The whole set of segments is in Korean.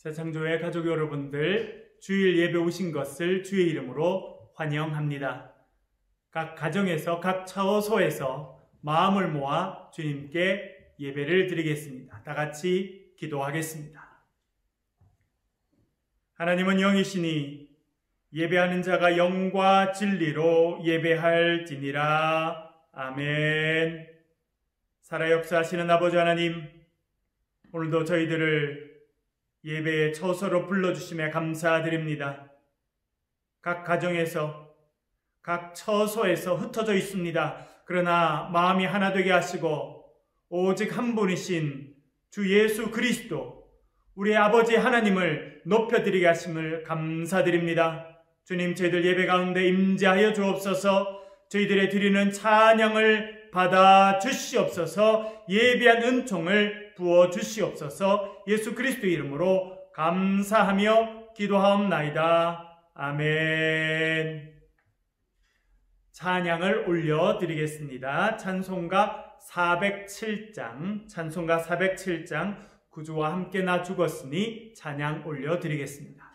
새창조의 가족 여러분들, 주일 예배 오신 것을 주의 이름으로 환영합니다. 각 가정에서 각 처소에서 마음을 모아 주님께 예배를 드리겠습니다. 다 같이 기도하겠습니다. 하나님은 영이시니 예배하는 자가 영과 진리로 예배할지니라. 아멘. 살아 역사하시는 아버지 하나님, 오늘도 저희들을 예배의 처소로 불러주심에 감사드립니다. 각 가정에서 각 처소에서 흩어져 있습니다. 그러나 마음이 하나 되게 하시고 오직 한 분이신 주 예수 그리스도, 우리 아버지 하나님을 높여드리게 하심을 감사드립니다. 주님, 저희들 예배 가운데 임재하여 주옵소서. 저희들의 드리는 찬양을 받아 주시옵소서. 예비한 은총을 부어 주시옵소서. 예수 그리스도 이름으로 감사하며 기도하옵나이다. 아멘. 찬양을 올려드리겠습니다. 찬송가 407장 구주와 함께 나 죽었으니 찬양 올려드리겠습니다.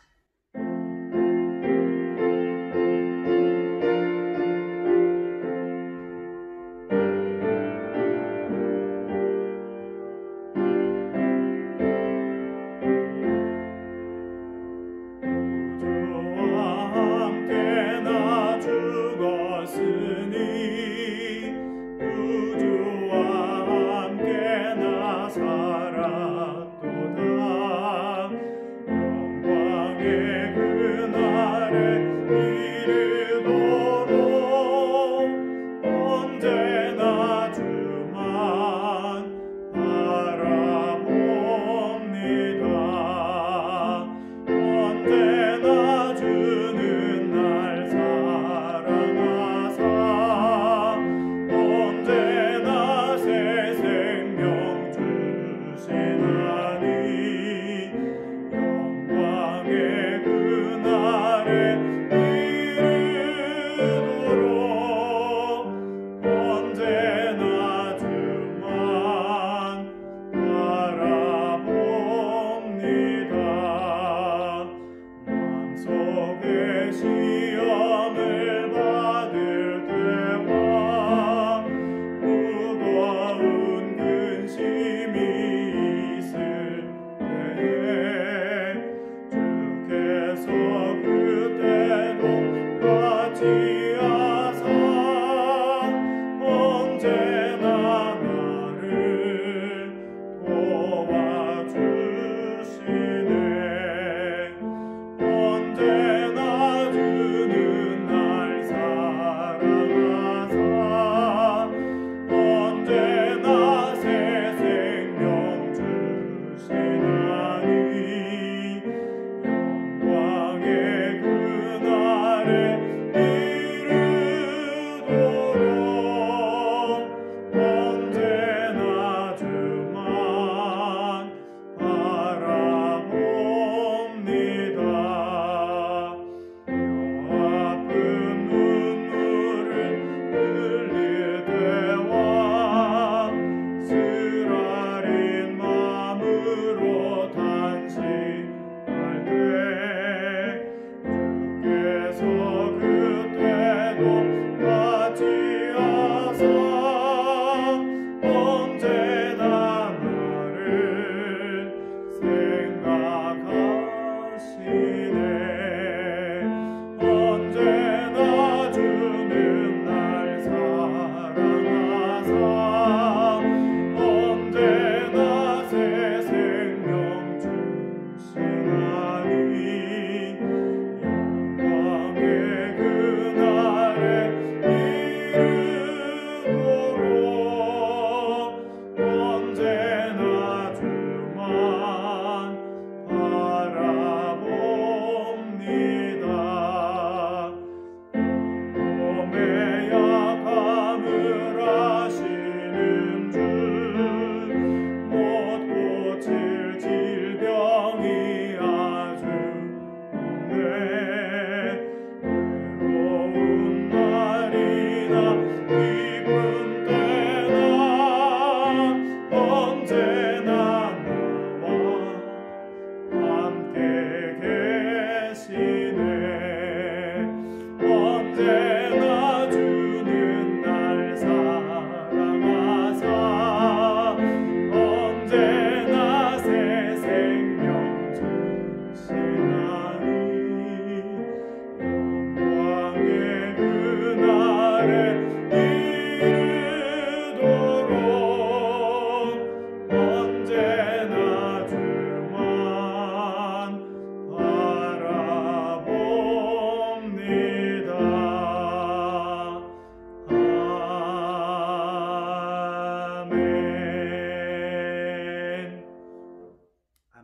살았도다 영광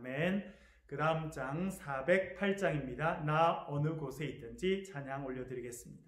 아멘. 그 다음 장 408장입니다. 나 어느 곳에 있든지 찬양 올려드리겠습니다.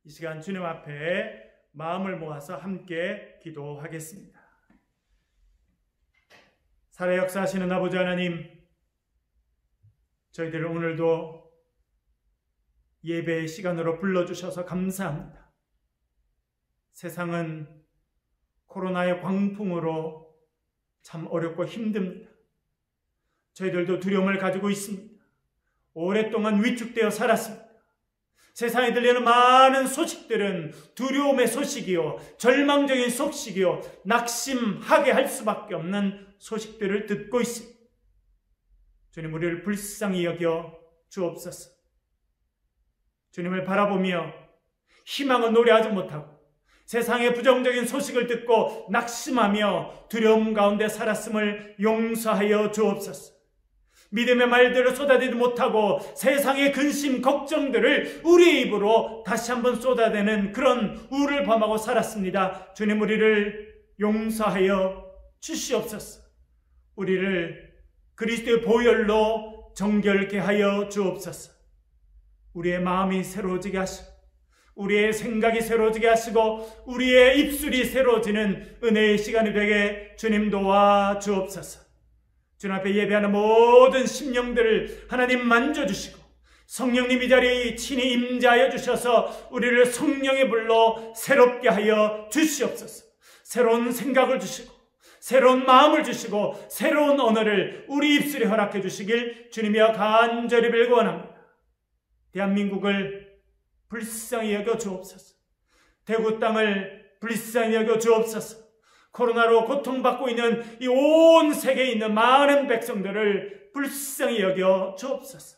이 시간 주님 앞에 마음을 모아서 함께 기도하겠습니다. 살아 역사하시는 아버지 하나님, 저희들을 오늘도 예배의 시간으로 불러주셔서 감사합니다. 세상은 코로나의 광풍으로 참 어렵고 힘듭니다. 저희들도 두려움을 가지고 있습니다. 오랫동안 위축되어 살았습니다. 세상에 들리는 많은 소식들은 두려움의 소식이요, 절망적인 소식이요, 낙심하게 할 수밖에 없는 소식들을 듣고 있습니다. 주님, 우리를 불쌍히 여겨 주옵소서. 주님을 바라보며 희망을 노래하지 못하고 세상의 부정적인 소식을 듣고 낙심하며 두려움 가운데 살았음을 용서하여 주옵소서. 믿음의 말들을 쏟아내지 못하고 세상의 근심, 걱정들을 우리의 입으로 다시 한번 쏟아내는 그런 우를 범하고 살았습니다. 주님, 우리를 용서하여 주시옵소서. 우리를 그리스도의 보혈로 정결케 하여 주옵소서. 우리의 마음이 새로워지게 하시고 우리의 생각이 새로워지게 하시고 우리의 입술이 새로워지는 은혜의 시간이 되게 주님 도와 주옵소서. 주님 앞에 예배하는 모든 심령들을 하나님 만져주시고 성령님 이 자리에 친히 임재하여 주셔서 우리를 성령의 불로 새롭게 하여 주시옵소서. 새로운 생각을 주시고 새로운 마음을 주시고 새로운 언어를 우리 입술에 허락해 주시길 주님이여 간절히 빌고 원합니다. 대한민국을 불쌍히 여겨 주옵소서. 대구 땅을 불쌍히 여겨 주옵소서. 코로나로 고통받고 있는 이 온 세계에 있는 많은 백성들을 불쌍히 여겨 주옵소서.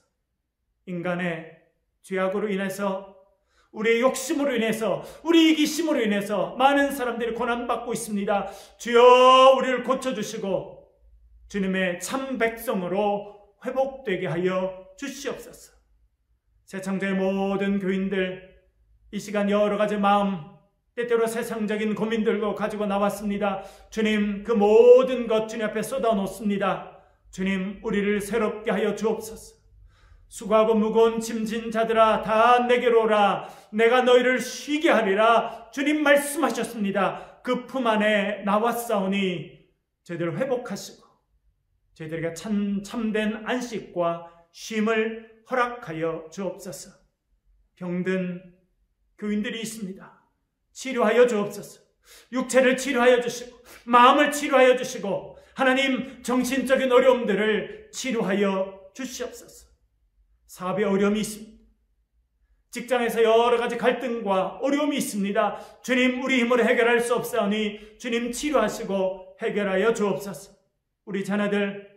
인간의 죄악으로 인해서, 우리의 욕심으로 인해서, 우리 이기심으로 인해서 많은 사람들이 고난받고 있습니다. 주여 우리를 고쳐주시고 주님의 참 백성으로 회복되게 하여 주시옵소서. 새창조의 모든 교인들, 이 시간 여러 가지 마음, 때때로 세상적인 고민들도 가지고 나왔습니다. 주님, 그 모든 것 주님 앞에 쏟아놓습니다. 주님, 우리를 새롭게 하여 주옵소서. 수고하고 무거운 짐진 자들아 다 내게로 오라. 내가 너희를 쉬게 하리라. 주님 말씀하셨습니다. 그 품 안에 나왔사오니 저희들을 회복하시고 저희들에게 참된 안식과 쉼을 허락하여 주옵소서. 병든 교인들이 있습니다. 치료하여 주옵소서. 육체를 치료하여 주시고 마음을 치료하여 주시고 하나님 정신적인 어려움들을 치료하여 주시옵소서. 사업에 어려움이 있습니다. 직장에서 여러 가지 갈등과 어려움이 있습니다. 주님, 우리 힘으로 해결할 수 없사오니 주님 치료하시고 해결하여 주옵소서. 우리 자녀들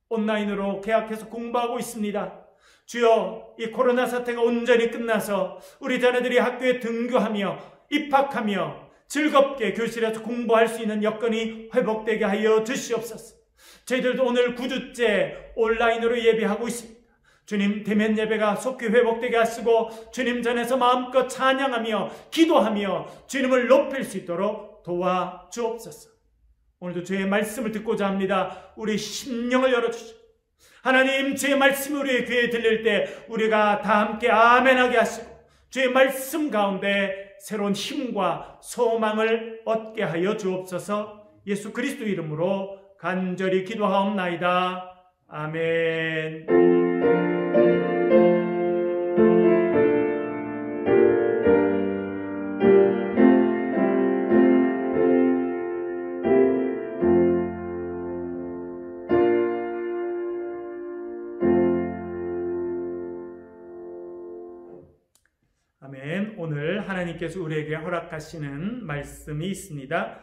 온라인으로 계약해서 공부하고 있습니다. 주여, 이 코로나 사태가 온전히 끝나서 우리 자녀들이 학교에 등교하며 입학하며 즐겁게 교실에서 공부할 수 있는 여건이 회복되게 하여 주시옵소서. 저희들도 오늘 9주째 온라인으로 예배하고 있습니다. 주님, 대면 예배가 속히 회복되게 하시고 주님 전에서 마음껏 찬양하며 기도하며 주님을 높일 수 있도록 도와주옵소서. 오늘도 주의 말씀을 듣고자 합니다. 우리 심령을 열어주시고 하나님, 주의 말씀이 우리의 귀에 들릴 때 우리가 다 함께 아멘하게 하시고 주의 말씀 가운데 새로운 힘과 소망을 얻게 하여 주옵소서. 예수 그리스도 이름으로 간절히 기도하옵나이다. 아멘. 아멘. 오늘 하나님께서 우리에게 허락하시는 말씀이 있습니다.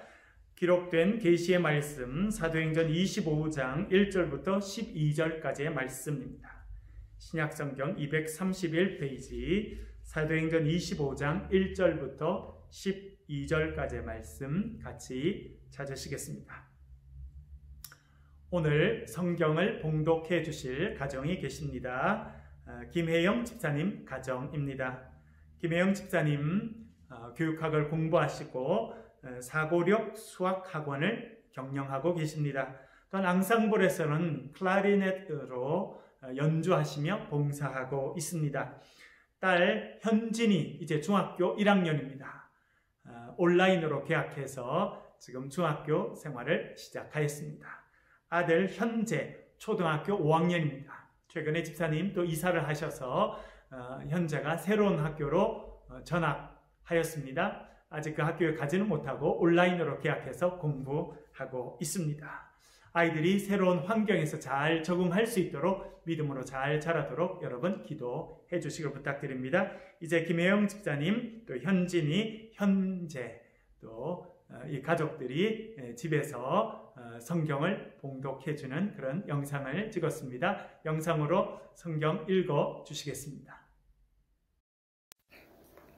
기록된 계시의 말씀 사도행전 25장 1절부터 12절까지의 말씀입니다. 신약성경 231페이지 사도행전 25장 1절부터 12절까지의 말씀 같이 찾으시겠습니다. 오늘 성경을 봉독해 주실 가정이 계십니다. 김혜영 집사님 가정입니다. 김혜영 집사님 교육학을 공부하시고 사고력 수학학원을 경영하고 계십니다. 또한 앙상블에서는 클라리넷으로 연주하시며 봉사하고 있습니다. 딸 현진이 이제 중학교 1학년입니다. 온라인으로 개학해서 지금 중학교 생활을 시작하였습니다. 아들 현재 초등학교 5학년입니다. 최근에 집사님 또 이사를 하셔서 현재가 새로운 학교로 전학하였습니다. 아직 그 학교에 가지는 못하고 온라인으로 개학해서 공부하고 있습니다. 아이들이 새로운 환경에서 잘 적응할 수 있도록 믿음으로 잘 자라도록 여러분 기도해 주시길 부탁드립니다. 이제 김혜영 집사님 또 현진이 현재 또 이 가족들이 집에서 성경을 봉독해 주는 그런 영상을 찍었습니다. 영상으로 성경 읽어 주시겠습니다.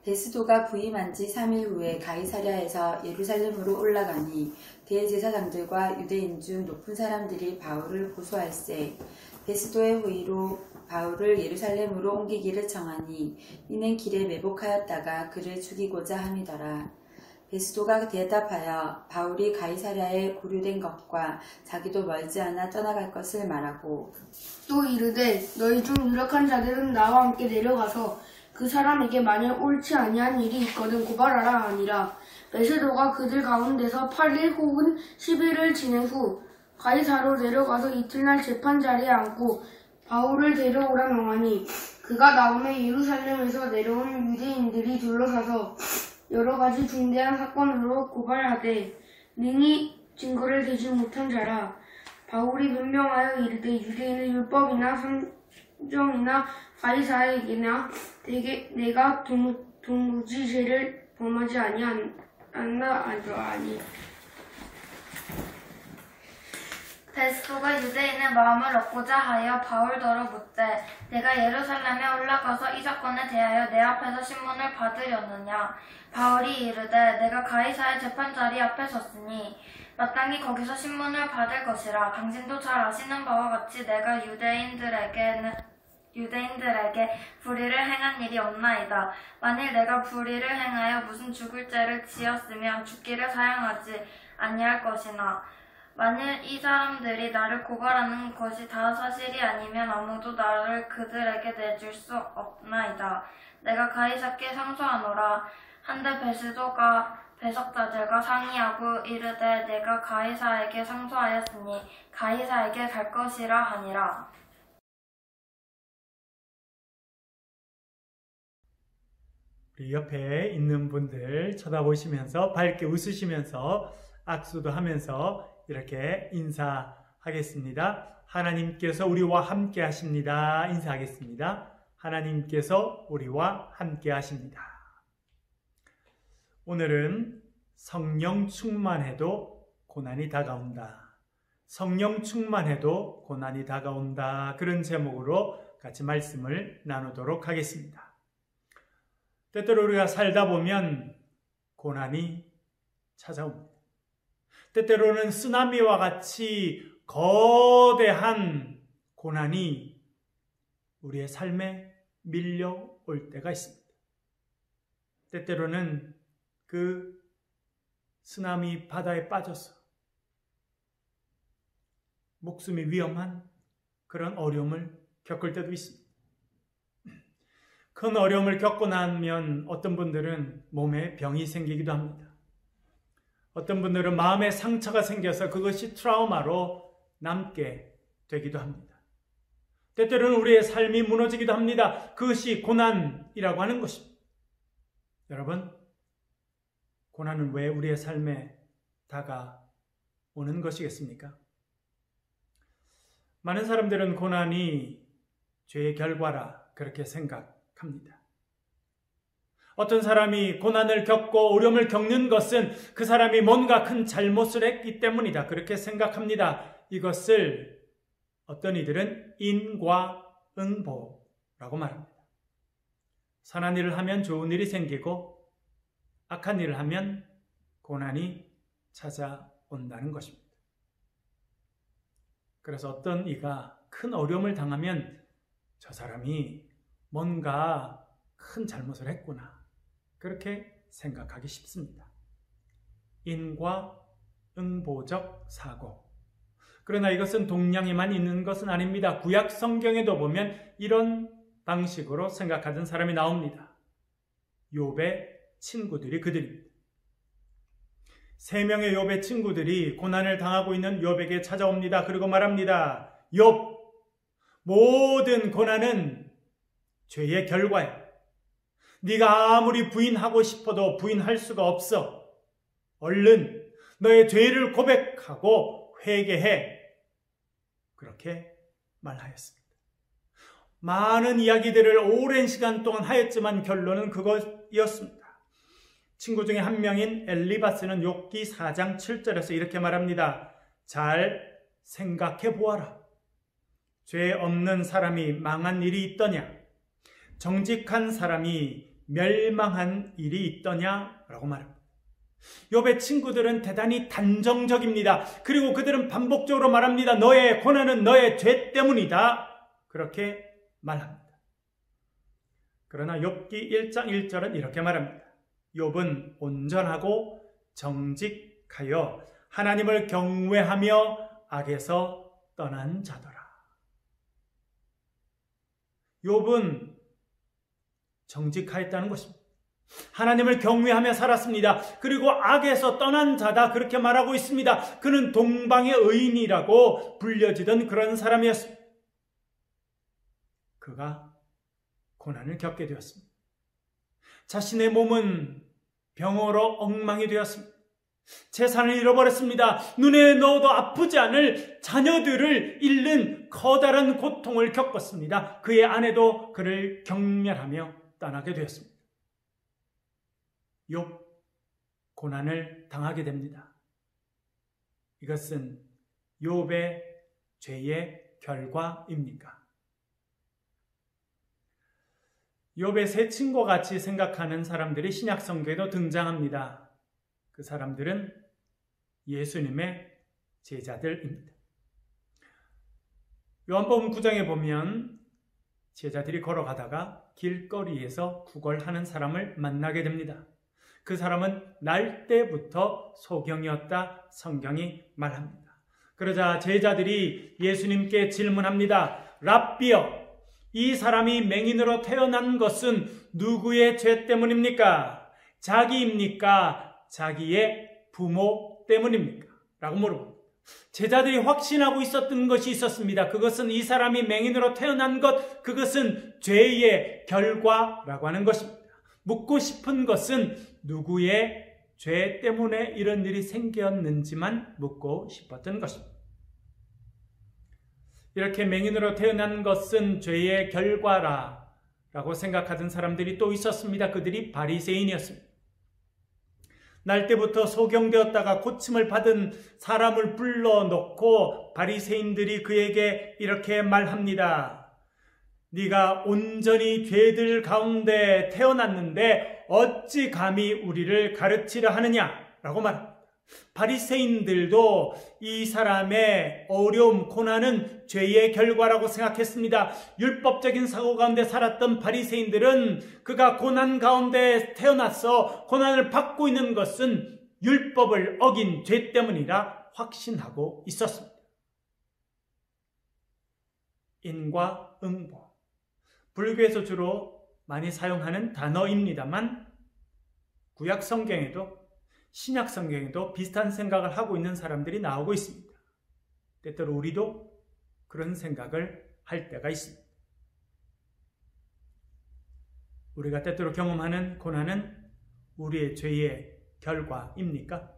베스도가 부임한 지 3일 후에 가이사랴에서 예루살렘으로 올라가니 대제사장들과 유대인 중 높은 사람들이 바울을 고소할세. 베스도의 호의로 바울을 예루살렘으로 옮기기를 청하니 이는 길에 매복하였다가 그를 죽이고자 함이더라. 베스도가 대답하여 바울이 가이사랴에 고류된 것과 자기도 멀지 않아 떠나갈 것을 말하고 또 이르되 너희 중 유력한 자들은 나와 함께 내려가서 그 사람에게 만일 옳지 아니한 일이 있거든 고발하라 하니라. 베스도가 그들 가운데서 8일 혹은 10일을 지낸 후 가이사로 내려가서 이튿날 재판 자리에 앉고 바울을 데려오라 명하니 그가 나오매 예루살렘에서 내려온 유대인들이 둘러서서 여러 가지 중대한 사건으로 고발하되 능히 증거를 대지 못한 자라. 바울이 변명하여 이르되 유대인의 율법이나 성경이나 가이사에게나 내가 도무지 죄를 범하지 아니하나 하니. 베스도가 유대인의 마음을 얻고자 하여 바울더러 묻되 내가 예루살렘에 올라가서 이 사건에 대하여 내 앞에서 신문을 받으려느냐. 바울이 이르되 내가 가이사의 재판자리 앞에 섰으니 마땅히 거기서 신문을 받을 것이라. 당신도 잘 아시는 바와 같이 내가 유대인들에게 불의를 행한 일이 없나이다. 만일 내가 불의를 행하여 무슨 죽을 죄를 지었으면 죽기를 사양하지 아니할 것이나 만일 이 사람들이 나를 고발하는 것이 다 사실이 아니면 아무도 나를 그들에게 내줄 수 없나이다. 내가 가이사께 상소하노라. 한데 베스도가 배석자들과 상의하고 이르되 내가 가이사에게 상소하였으니 가이사에게 갈 것이라 하니라. 우리 옆에 있는 분들 쳐다보시면서 밝게 웃으시면서 악수도 하면서 이렇게 인사하겠습니다. 하나님께서 우리와 함께 하십니다. 인사하겠습니다. 하나님께서 우리와 함께 하십니다. 오늘은 성령 충만해도 고난이 다가온다. 성령 충만해도 고난이 다가온다. 그런 제목으로 같이 말씀을 나누도록 하겠습니다. 때때로 우리가 살다 보면 고난이 찾아옵니다. 때때로는 쓰나미와 같이 거대한 고난이 우리의 삶에 밀려올 때가 있습니다. 때때로는 그 쓰나미 바다에 빠져서 목숨이 위험한 그런 어려움을 겪을 때도 있습니다. 큰 어려움을 겪고 나면 어떤 분들은 몸에 병이 생기기도 합니다. 어떤 분들은 마음에 상처가 생겨서 그것이 트라우마로 남게 되기도 합니다. 때때로는 우리의 삶이 무너지기도 합니다. 그것이 고난이라고 하는 것입니다. 여러분, 고난은 왜 우리의 삶에 다가오는 것이겠습니까? 많은 사람들은 고난이 죄의 결과라 그렇게 생각합니다. 어떤 사람이 고난을 겪고 어려움을 겪는 것은 그 사람이 뭔가 큰 잘못을 했기 때문이다. 그렇게 생각합니다. 이것을 어떤 이들은 인과응보라고 말합니다. 선한 일을 하면 좋은 일이 생기고 악한 일을 하면 고난이 찾아온다는 것입니다. 그래서 어떤 이가 큰 어려움을 당하면 저 사람이 뭔가 큰 잘못을 했구나. 그렇게 생각하기 쉽습니다. 인과응보적 사고. 그러나 이것은 동양에만 있는 것은 아닙니다. 구약 성경에도 보면 이런 방식으로 생각하던 사람이 나옵니다. 욥의 친구들이 그들입니다. 3명의 욥의 친구들이 고난을 당하고 있는 욥에게 찾아옵니다. 그리고 말합니다. 욥, 모든 고난은 죄의 결과야. 네가 아무리 부인하고 싶어도 부인할 수가 없어. 얼른 너의 죄를 고백하고 회개해. 그렇게 말하였습니다. 많은 이야기들을 오랜 시간 동안 하였지만 결론은 그것이었습니다. 친구 중에 한 명인 엘리바스는 욥기 4장 7절에서 이렇게 말합니다. 잘 생각해 보아라. 죄 없는 사람이 망한 일이 있더냐? 정직한 사람이 멸망한 일이 있더냐? 라고 말합니다. 욥의 친구들은 대단히 단정적입니다. 그리고 그들은 반복적으로 말합니다. 너의 고난은 너의 죄 때문이다. 그렇게 말합니다. 그러나 욥기 1장 1절은 이렇게 말합니다. 욥은 온전하고 정직하여 하나님을 경외하며 악에서 떠난 자더라. 욥은 정직하였다는 것입니다. 하나님을 경외하며 살았습니다. 그리고 악에서 떠난 자다 그렇게 말하고 있습니다. 그는 동방의 의인이라고 불려지던 그런 사람이었습니다. 그가 고난을 겪게 되었습니다. 자신의 몸은 병으로 엉망이 되었습니다. 재산을 잃어버렸습니다. 눈에 넣어도 아프지 않을 자녀들을 잃는 커다란 고통을 겪었습니다. 그의 아내도 그를 경멸하며 떠나게 되었습니다. 욥, 고난을 당하게 됩니다. 이것은 욥의 죄의 결과입니까? 욥의 세 친구와 같이 생각하는 사람들이 신약 성경에도 등장합니다. 그 사람들은 예수님의 제자들입니다. 요한복음 9장에 보면 제자들이 걸어가다가 길거리에서 구걸하는 사람을 만나게 됩니다. 그 사람은 날 때부터 소경이었다 성경이 말합니다. 그러자 제자들이 예수님께 질문합니다. 랍비여, 이 사람이 맹인으로 태어난 것은 누구의 죄 때문입니까? 자기입니까? 자기의 부모 때문입니까? 라고 물어봅니다. 제자들이 확신하고 있었던 것이 있었습니다. 그것은 이 사람이 맹인으로 태어난 것, 그것은 죄의 결과라고 하는 것입니다. 묻고 싶은 것은 누구의 죄 때문에 이런 일이 생겼는지만 묻고 싶었던 것입니다. 이렇게 맹인으로 태어난 것은 죄의 결과라고 생각하던 사람들이 또 있었습니다. 그들이 바리새인이었습니다. 날 때부터 소경되었다가 고침을 받은 사람을 불러놓고 바리새인들이 그에게 이렇게 말합니다. 네가 온전히 죄들 가운데 태어났는데 어찌 감히 우리를 가르치려 하느냐라고 말합니다. 바리새인들도 이 사람의 어려움, 고난은 죄의 결과라고 생각했습니다. 율법적인 사고 가운데 살았던 바리새인들은 그가 고난 가운데 태어나서 고난을 받고 있는 것은 율법을 어긴 죄 때문이라 확신하고 있었습니다. 인과 응보, 불교에서 주로 많이 사용하는 단어입니다만 구약 성경에도 신약 성경에도 비슷한 생각을 하고 있는 사람들이 나오고 있습니다. 때때로 우리도 그런 생각을 할 때가 있습니다. 우리가 때때로 경험하는 고난은 우리의 죄의 결과입니까?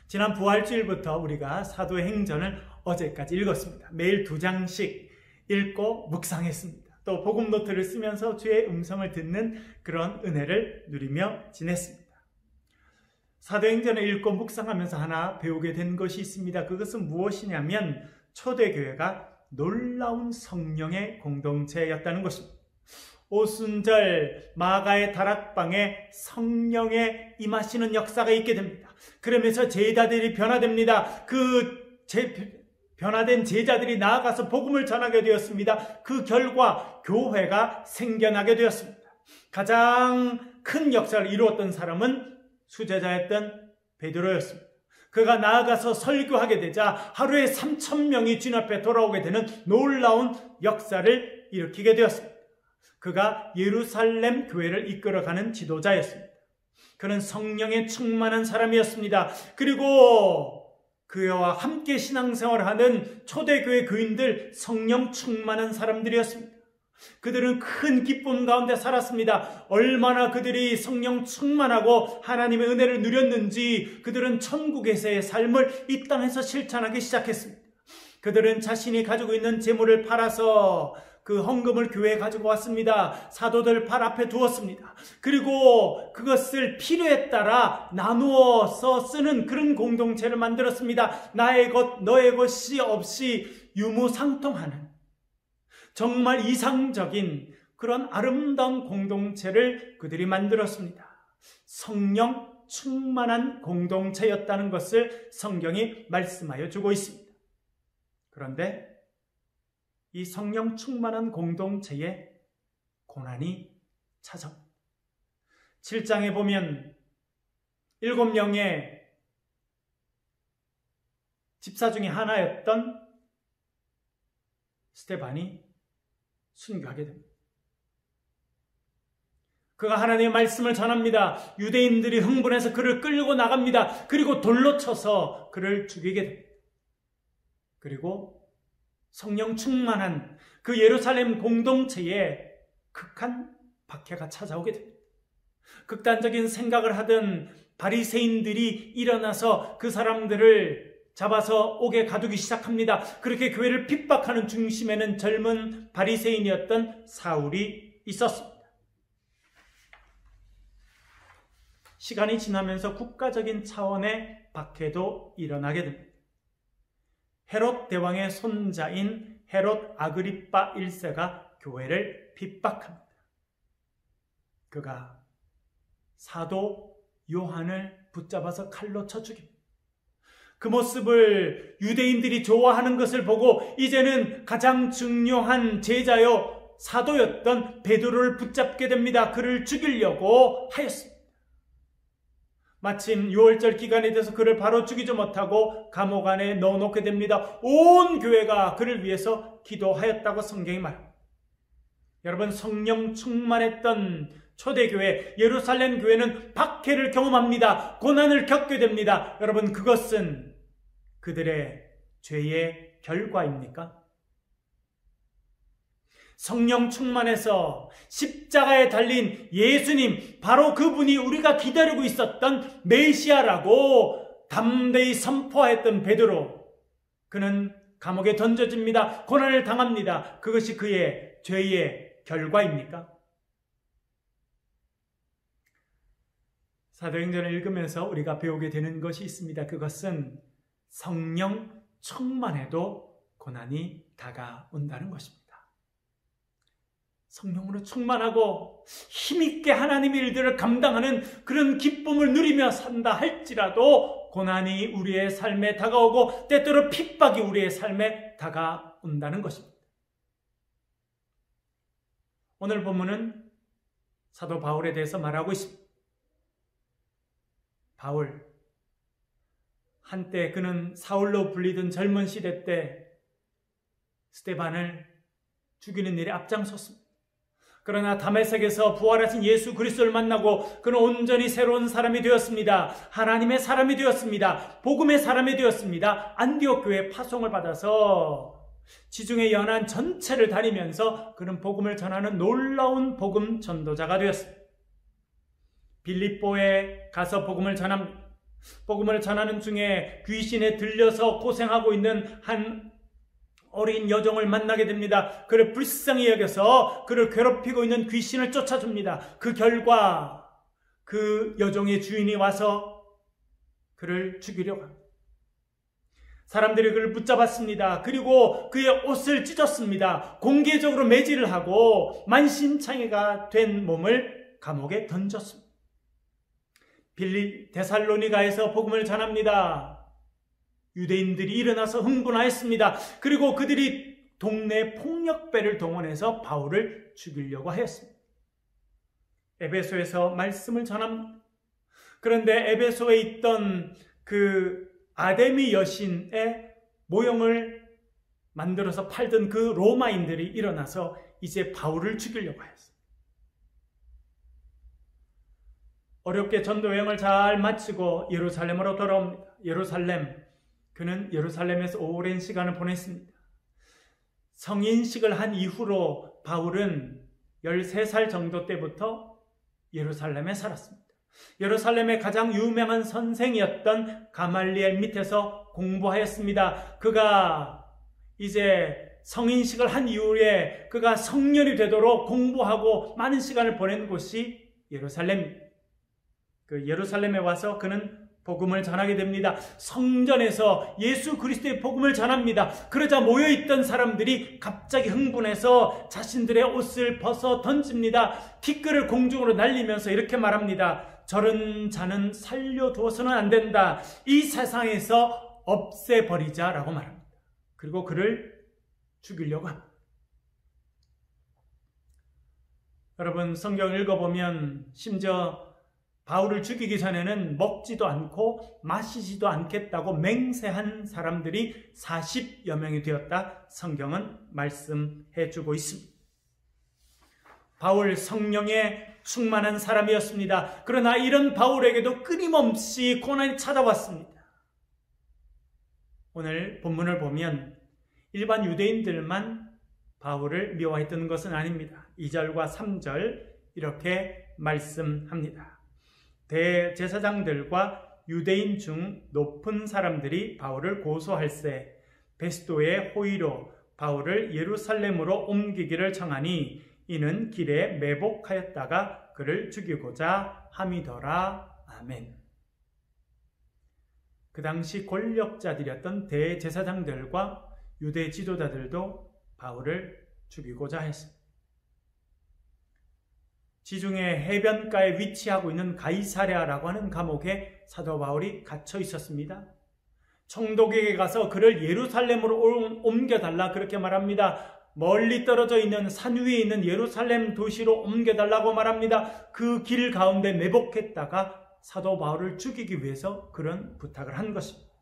지난 부활주일부터 우리가 사도행전을 어제까지 읽었습니다. 매일 2장씩 읽고 묵상했습니다. 또 복음 노트를 쓰면서 주의 음성을 듣는 그런 은혜를 누리며 지냈습니다. 사도행전을 읽고 묵상하면서 하나 배우게 된 것이 있습니다. 그것은 무엇이냐면 초대교회가 놀라운 성령의 공동체였다는 것입니다. 오순절 마가의 다락방에 성령의 임하시는 역사가 있게 됩니다. 그러면서 제자들이 변화됩니다. 변화된 제자들이 나아가서 복음을 전하게 되었습니다. 그 결과 교회가 생겨나게 되었습니다. 가장 큰 역사를 이루었던 사람은 수제자였던 베드로였습니다. 그가 나아가서 설교하게 되자 하루에 3,000명이 주님 앞에 돌아오게 되는 놀라운 역사를 일으키게 되었습니다. 그가 예루살렘 교회를 이끌어가는 지도자였습니다. 그는 성령에 충만한 사람이었습니다. 그리고 그와 함께 신앙생활을 하는 초대교회 교인들 성령 충만한 사람들이었습니다. 그들은 큰 기쁨 가운데 살았습니다. 얼마나 그들이 성령 충만하고 하나님의 은혜를 누렸는지 그들은 천국에서의 삶을 이 땅에서 실천하기 시작했습니다. 그들은 자신이 가지고 있는 재물을 팔아서 그 헌금을 교회에 가지고 왔습니다. 사도들 발 앞에 두었습니다. 그리고 그것을 필요에 따라 나누어서 쓰는 그런 공동체를 만들었습니다. 나의 것, 너의 것이 없이 유무상통하는 정말 이상적인 그런 아름다운 공동체를 그들이 만들었습니다. 성령 충만한 공동체였다는 것을 성경이 말씀하여 주고 있습니다. 그런데 이 성령 충만한 공동체에 고난이 찾아옵니다. 7장에 보면 7명의 집사 중에 하나였던 스데반이 순교하게 됩니다. 그가 하나님의 말씀을 전합니다. 유대인들이 흥분해서 그를 끌고 나갑니다. 그리고 돌로 쳐서 그를 죽이게 됩니다. 그리고 성령 충만한 그 예루살렘 공동체에 극한 박해가 찾아오게 됩니다. 극단적인 생각을 하던 바리새인들이 일어나서 그 사람들을 잡아서 옥에 가두기 시작합니다. 그렇게 교회를 핍박하는 중심에는 젊은 바리새인이었던 사울이 있었습니다. 시간이 지나면서 국가적인 차원의 박해도 일어나게 됩니다. 헤롯 대왕의 손자인 헤롯 아그리빠 1세가 교회를 핍박합니다. 그가 사도 요한을 붙잡아서 칼로 쳐 죽입니다. 그 모습을 유대인들이 좋아하는 것을 보고 이제는 가장 중요한 제자요 사도였던 베드로를 붙잡게 됩니다. 그를 죽이려고 하였습니다. 마침 6월절 기간이 돼서 그를 바로 죽이지 못하고 감옥 안에 넣어놓게 됩니다. 온 교회가 그를 위해서 기도하였다고 성경이 말합니다. 여러분, 성령 충만했던 초대교회 예루살렘 교회는 박해를 경험합니다. 고난을 겪게 됩니다. 여러분, 그것은 그들의 죄의 결과입니까? 성령 충만해서 십자가에 달린 예수님, 바로 그분이 우리가 기다리고 있었던 메시아라고 담대히 선포했던 베드로, 그는 감옥에 던져집니다. 고난을 당합니다. 그것이 그의 죄의 결과입니까? 사도행전을 읽으면서 우리가 배우게 되는 것이 있습니다. 그것은 성령 충만해도 고난이 다가온다는 것입니다. 성령으로 충만하고 힘있게 하나님의 일들을 감당하는 그런 기쁨을 누리며 산다 할지라도 고난이 우리의 삶에 다가오고 때때로 핍박이 우리의 삶에 다가온다는 것입니다. 오늘 본문은 사도 바울에 대해서 말하고 있습니다. 바울, 한때 그는 사울로 불리던 젊은 시대 때 스데반을 죽이는 일에 앞장섰습니다. 그러나 다메섹에서 부활하신 예수 그리스도를 만나고 그는 온전히 새로운 사람이 되었습니다. 하나님의 사람이 되었습니다. 복음의 사람이 되었습니다. 안디옥 교회 파송을 받아서 지중해 연안 전체를 다니면서 그는 복음을 전하는 놀라운 복음 전도자가 되었습니다. 빌립보에 가서 복음을 전합니다. 복음을 전하는 중에 귀신에 들려서 고생하고 있는 한 어린 여종을 만나게 됩니다. 그를 불쌍히 여겨서 그를 괴롭히고 있는 귀신을 쫓아줍니다. 그 결과 그 여종의 주인이 와서 그를 죽이려고 합니다. 사람들이 그를 붙잡았습니다. 그리고 그의 옷을 찢었습니다. 공개적으로 매질을 하고 만신창이가 된 몸을 감옥에 던졌습니다. 데살로니가에서 복음을 전합니다. 유대인들이 일어나서 흥분하였습니다. 그리고 그들이 동네 폭력배를 동원해서 바울을 죽이려고 하였습니다. 에베소에서 말씀을 전합니다. 그런데 에베소에 있던 그 아데미 여신의 모형을 만들어서 팔던 그 로마인들이 일어나서 이제 바울을 죽이려고 하였습니다. 어렵게 전도 여행을 잘 마치고 예루살렘으로 돌아옵니다. 그는 예루살렘에서 오랜 시간을 보냈습니다. 성인식을 한 이후로 바울은 13살 정도 때부터 예루살렘에 살았습니다. 예루살렘의 가장 유명한 선생이었던 가말리엘 밑에서 공부하였습니다. 그가 이제 성인식을 한 이후에 그가 성년이 되도록 공부하고 많은 시간을 보낸 곳이 예루살렘입니다. 그 예루살렘에 와서 그는 복음을 전하게 됩니다. 성전에서 예수 그리스도의 복음을 전합니다. 그러자 모여있던 사람들이 갑자기 흥분해서 자신들의 옷을 벗어 던집니다. 티끌을 공중으로 날리면서 이렇게 말합니다. 저런 자는 살려두어서는 안 된다. 이 세상에서 없애버리자라고 말합니다. 그리고 그를 죽이려고 합니다. 여러분, 성경을 읽어보면 심지어 바울을 죽이기 전에는 먹지도 않고 마시지도 않겠다고 맹세한 사람들이 40여 명이 되었다. 성경은 말씀해 주고 있습니다. 바울 성령에 충만한 사람이었습니다. 그러나 이런 바울에게도 끊임없이 고난이 찾아왔습니다. 오늘 본문을 보면 일반 유대인들만 바울을 미워했던 것은 아닙니다. 2절과 3절 이렇게 말씀합니다. 대제사장들과 유대인 중 높은 사람들이 바울을 고소할세 베스도의 호의로 바울을 예루살렘으로 옮기기를 청하니 이는 길에 매복하였다가 그를 죽이고자 함이더라. 아멘. 그 당시 권력자들이었던 대제사장들과 유대 지도자들도 바울을 죽이고자 했습니다. 지중해 해변가에 위치하고 있는 가이사랴라고 하는 감옥에 사도 바울이 갇혀 있었습니다. 총독에게 가서 그를 예루살렘으로 옮겨달라 그렇게 말합니다. 멀리 떨어져 있는 산 위에 있는 예루살렘 도시로 옮겨달라고 말합니다. 그 길 가운데 매복했다가 사도 바울을 죽이기 위해서 그런 부탁을 한 것입니다.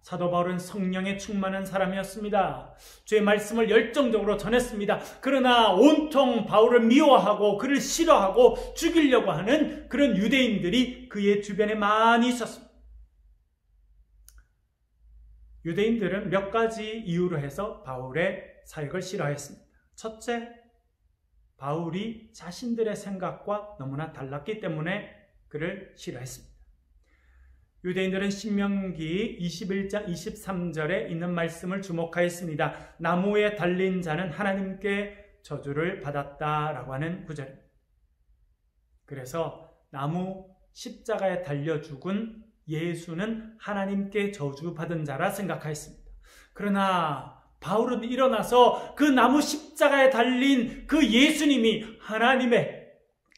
사도 바울은 성령에 충만한 사람이었습니다. 주의 말씀을 열정적으로 전했습니다. 그러나 온통 바울을 미워하고 그를 싫어하고 죽이려고 하는 그런 유대인들이 그의 주변에 많이 있었습니다. 유대인들은 몇 가지 이유로 해서 바울의 사역을 싫어했습니다. 첫째, 바울이 자신들의 생각과 너무나 달랐기 때문에 그를 싫어했습니다. 유대인들은 신명기 21장 23절에 있는 말씀을 주목하였습니다. 나무에 달린 자는 하나님께 저주를 받았다라고 하는 구절입니다. 그래서 나무 십자가에 달려 죽은 예수는 하나님께 저주받은 자라 생각하였습니다. 그러나 바울은 일어나서 그 나무 십자가에 달린 그 예수님이 하나님의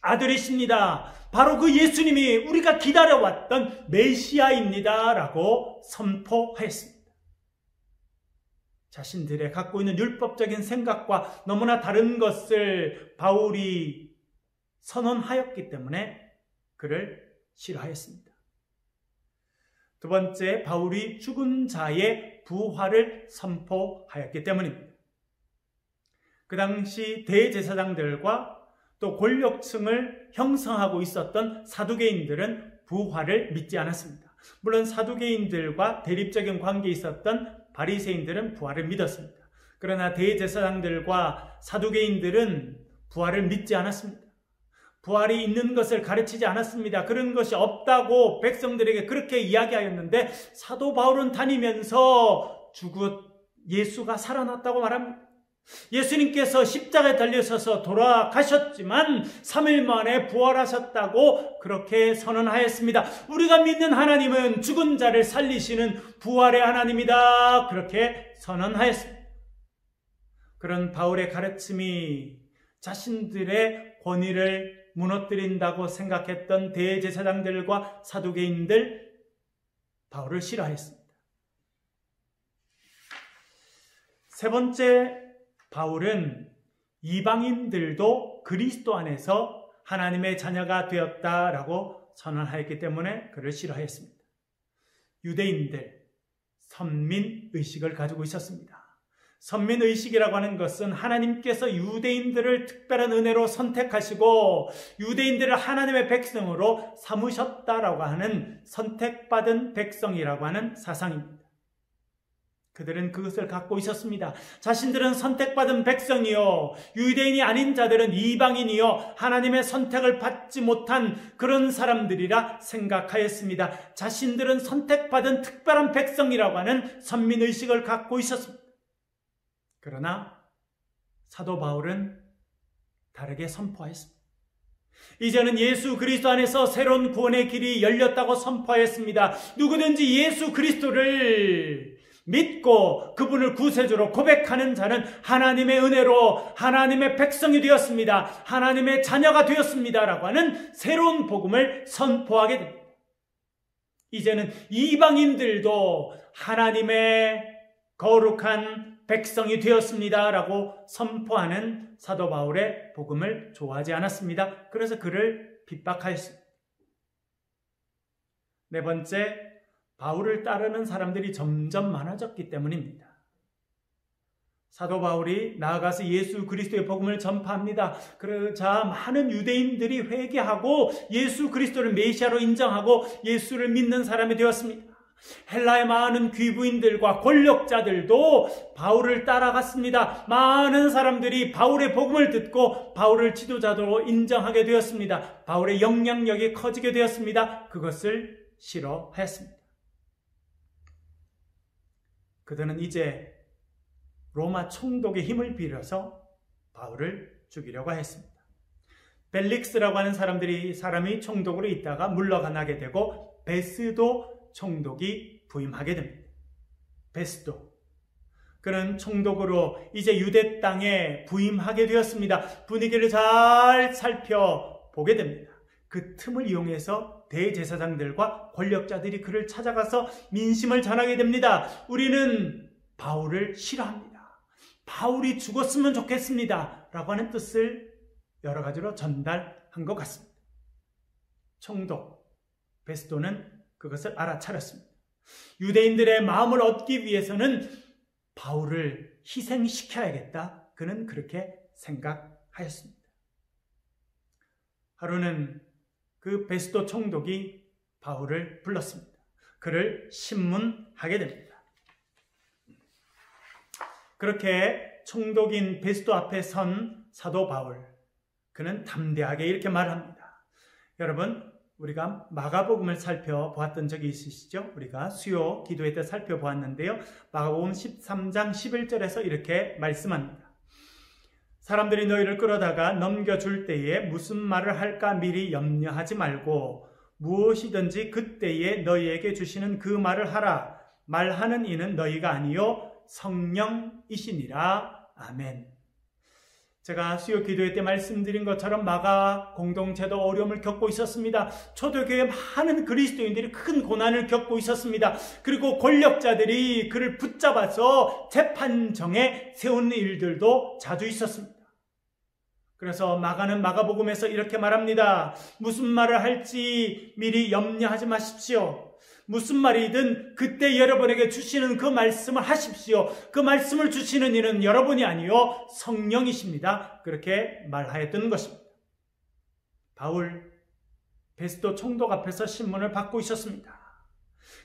아들이십니다. 바로 그 예수님이 우리가 기다려왔던 메시아입니다 라고 선포하였습니다. 자신들의 갖고 있는 율법적인 생각과 너무나 다른 것을 바울이 선언하였기 때문에 그를 싫어하였습니다. 두 번째, 바울이 죽은 자의 부활을 선포하였기 때문입니다. 그 당시 대제사장들과 또 권력층을 형성하고 있었던 사두개인들은 부활을 믿지 않았습니다. 물론 사두개인들과 대립적인 관계에 있었던 바리새인들은 부활을 믿었습니다. 그러나 대제사장들과 사두개인들은 부활을 믿지 않았습니다. 부활이 있는 것을 가르치지 않았습니다. 그런 것이 없다고 백성들에게 그렇게 이야기하였는데 사도 바울은 다니면서 예수가 살아났다고 말합니다. 예수님께서 십자가에 달려서서 돌아가셨지만 3일 만에 부활하셨다고 그렇게 선언하였습니다. 우리가 믿는 하나님은 죽은 자를 살리시는 부활의 하나님이다. 그렇게 선언하였습니다. 그런 바울의 가르침이 자신들의 권위를 무너뜨린다고 생각했던 대제사장들과 사두개인들, 바울을 싫어했습니다. 세 번째, 바울은 이방인들도 그리스도 안에서 하나님의 자녀가 되었다라고 선언하였기 때문에 그를 싫어했습니다. 유대인들, 선민의식을 가지고 있었습니다. 선민의식이라고 하는 것은 하나님께서 유대인들을 특별한 은혜로 선택하시고 유대인들을 하나님의 백성으로 삼으셨다라고 하는 선택받은 백성이라고 하는 사상입니다. 그들은 그것을 갖고 있었습니다. 자신들은 선택받은 백성이요, 유대인이 아닌 자들은 이방인이요, 하나님의 선택을 받지 못한 그런 사람들이라 생각하였습니다. 자신들은 선택받은 특별한 백성이라고 하는 선민의식을 갖고 있었습니다. 그러나 사도 바울은 다르게 선포했습니다. 이제는 예수 그리스도 안에서 새로운 구원의 길이 열렸다고 선포했습니다. 누구든지 예수 그리스도를 믿고 그분을 구세주로 고백하는 자는 하나님의 은혜로 하나님의 백성이 되었습니다. 하나님의 자녀가 되었습니다. 라고 하는 새로운 복음을 선포하게 됩니다. 이제는 이방인들도 하나님의 거룩한 백성이 되었습니다. 라고 선포하는 사도 바울의 복음을 좋아하지 않았습니다. 그래서 그를 핍박하였습니다. 네 번째, 바울을 따르는 사람들이 점점 많아졌기 때문입니다. 사도 바울이 나아가서 예수 그리스도의 복음을 전파합니다. 그러자 많은 유대인들이 회개하고 예수 그리스도를 메시아로 인정하고 예수를 믿는 사람이 되었습니다. 헬라의 많은 귀부인들과 권력자들도 바울을 따라갔습니다. 많은 사람들이 바울의 복음을 듣고 바울을 지도자로 인정하게 되었습니다. 바울의 영향력이 커지게 되었습니다. 그것을 싫어하였습니다. 그들은 이제 로마 총독의 힘을 빌어서 바울을 죽이려고 했습니다. 벨릭스라고 하는 사람이 총독으로 있다가 물러나게 되고 베스도 총독이 부임하게 됩니다. 베스도. 그는 총독으로 이제 유대 땅에 부임하게 되었습니다. 분위기를 잘 살펴보게 됩니다. 그 틈을 이용해서 대제사장들과 권력자들이 그를 찾아가서 민심을 전하게 됩니다. 우리는 바울을 싫어합니다. 바울이 죽었으면 좋겠습니다. 라고 하는 뜻을 여러 가지로 전달한 것 같습니다. 총독 베스도는 그것을 알아차렸습니다. 유대인들의 마음을 얻기 위해서는 바울을 희생시켜야겠다. 그는 그렇게 생각하였습니다. 하루는 그 베스도 총독이 바울을 불렀습니다. 그를 신문하게 됩니다. 그렇게 총독인 베스도 앞에 선 사도 바울, 그는 담대하게 이렇게 말합니다. 여러분, 우리가 마가복음을 살펴보았던 적이 있으시죠? 우리가 수요 기도회 때 살펴보았는데요. 마가복음 13장 11절에서 이렇게 말씀합니다. 사람들이 너희를 끌어다가 넘겨줄 때에 무슨 말을 할까 미리 염려하지 말고 무엇이든지 그때에 너희에게 주시는 그 말을 하라. 말하는 이는 너희가 아니요 성령이시니라. 아멘. 제가 수요 기도회 때 말씀드린 것처럼 마가 공동체도 어려움을 겪고 있었습니다. 초대교회 많은 그리스도인들이 큰 고난을 겪고 있었습니다. 그리고 권력자들이 그를 붙잡아서 재판정에 세우는 일들도 자주 있었습니다. 그래서 마가는 마가복음에서 이렇게 말합니다. 무슨 말을 할지 미리 염려하지 마십시오. 무슨 말이든 그때 여러분에게 주시는 그 말씀을 하십시오. 그 말씀을 주시는 이는 여러분이 아니요 성령이십니다. 그렇게 말하였던 것입니다. 바울 베스도 총독 앞에서 신문을 받고 있었습니다.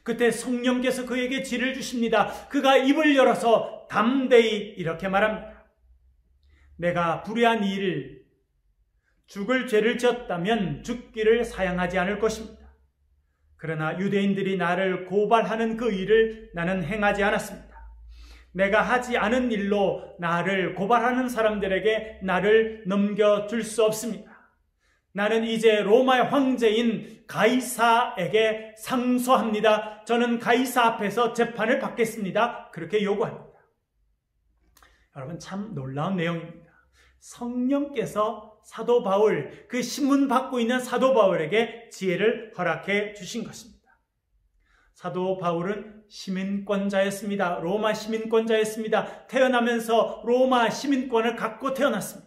그때 성령께서 그에게 지를 주십니다. 그가 입을 열어서 담대히 이렇게 말합니다. 내가 불의한 일을 죽을 죄를 지었다면 죽기를 사양하지 않을 것입니다. 그러나 유대인들이 나를 고발하는 그 일을 나는 행하지 않았습니다. 내가 하지 않은 일로 나를 고발하는 사람들에게 나를 넘겨줄 수 없습니다. 나는 이제 로마의 황제인 가이사에게 상소합니다. 저는 가이사 앞에서 재판을 받겠습니다. 그렇게 요구합니다. 여러분, 참 놀라운 내용입니다. 성령께서 사도 바울, 그 신문 받고 있는 사도 바울에게 지혜를 허락해 주신 것입니다. 사도 바울은 시민권자였습니다. 로마 시민권자였습니다. 태어나면서 로마 시민권을 갖고 태어났습니다.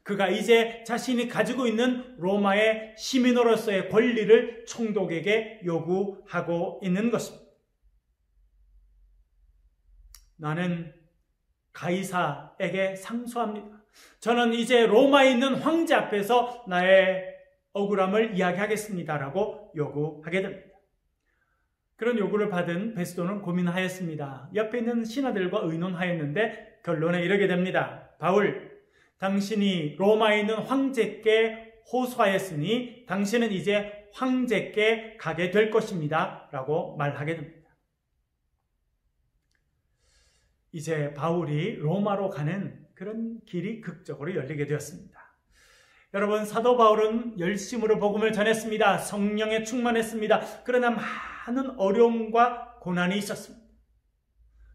그가 이제 자신이 가지고 있는 로마의 시민으로서의 권리를 총독에게 요구하고 있는 것입니다. 나는 가이사에게 상소합니다. 저는 이제 로마에 있는 황제 앞에서 나의 억울함을 이야기하겠습니다라고 요구하게 됩니다. 그런 요구를 받은 베스도는 고민하였습니다. 옆에 있는 신하들과 의논하였는데 결론에 이르게 됩니다. 바울, 당신이 로마에 있는 황제께 호소하였으니 당신은 이제 황제께 가게 될 것입니다. 라고 말하게 됩니다. 이제 바울이 로마로 가는 그런 길이 극적으로 열리게 되었습니다. 여러분, 사도 바울은 열심으로 복음을 전했습니다. 성령에 충만했습니다. 그러나 많은 어려움과 고난이 있었습니다.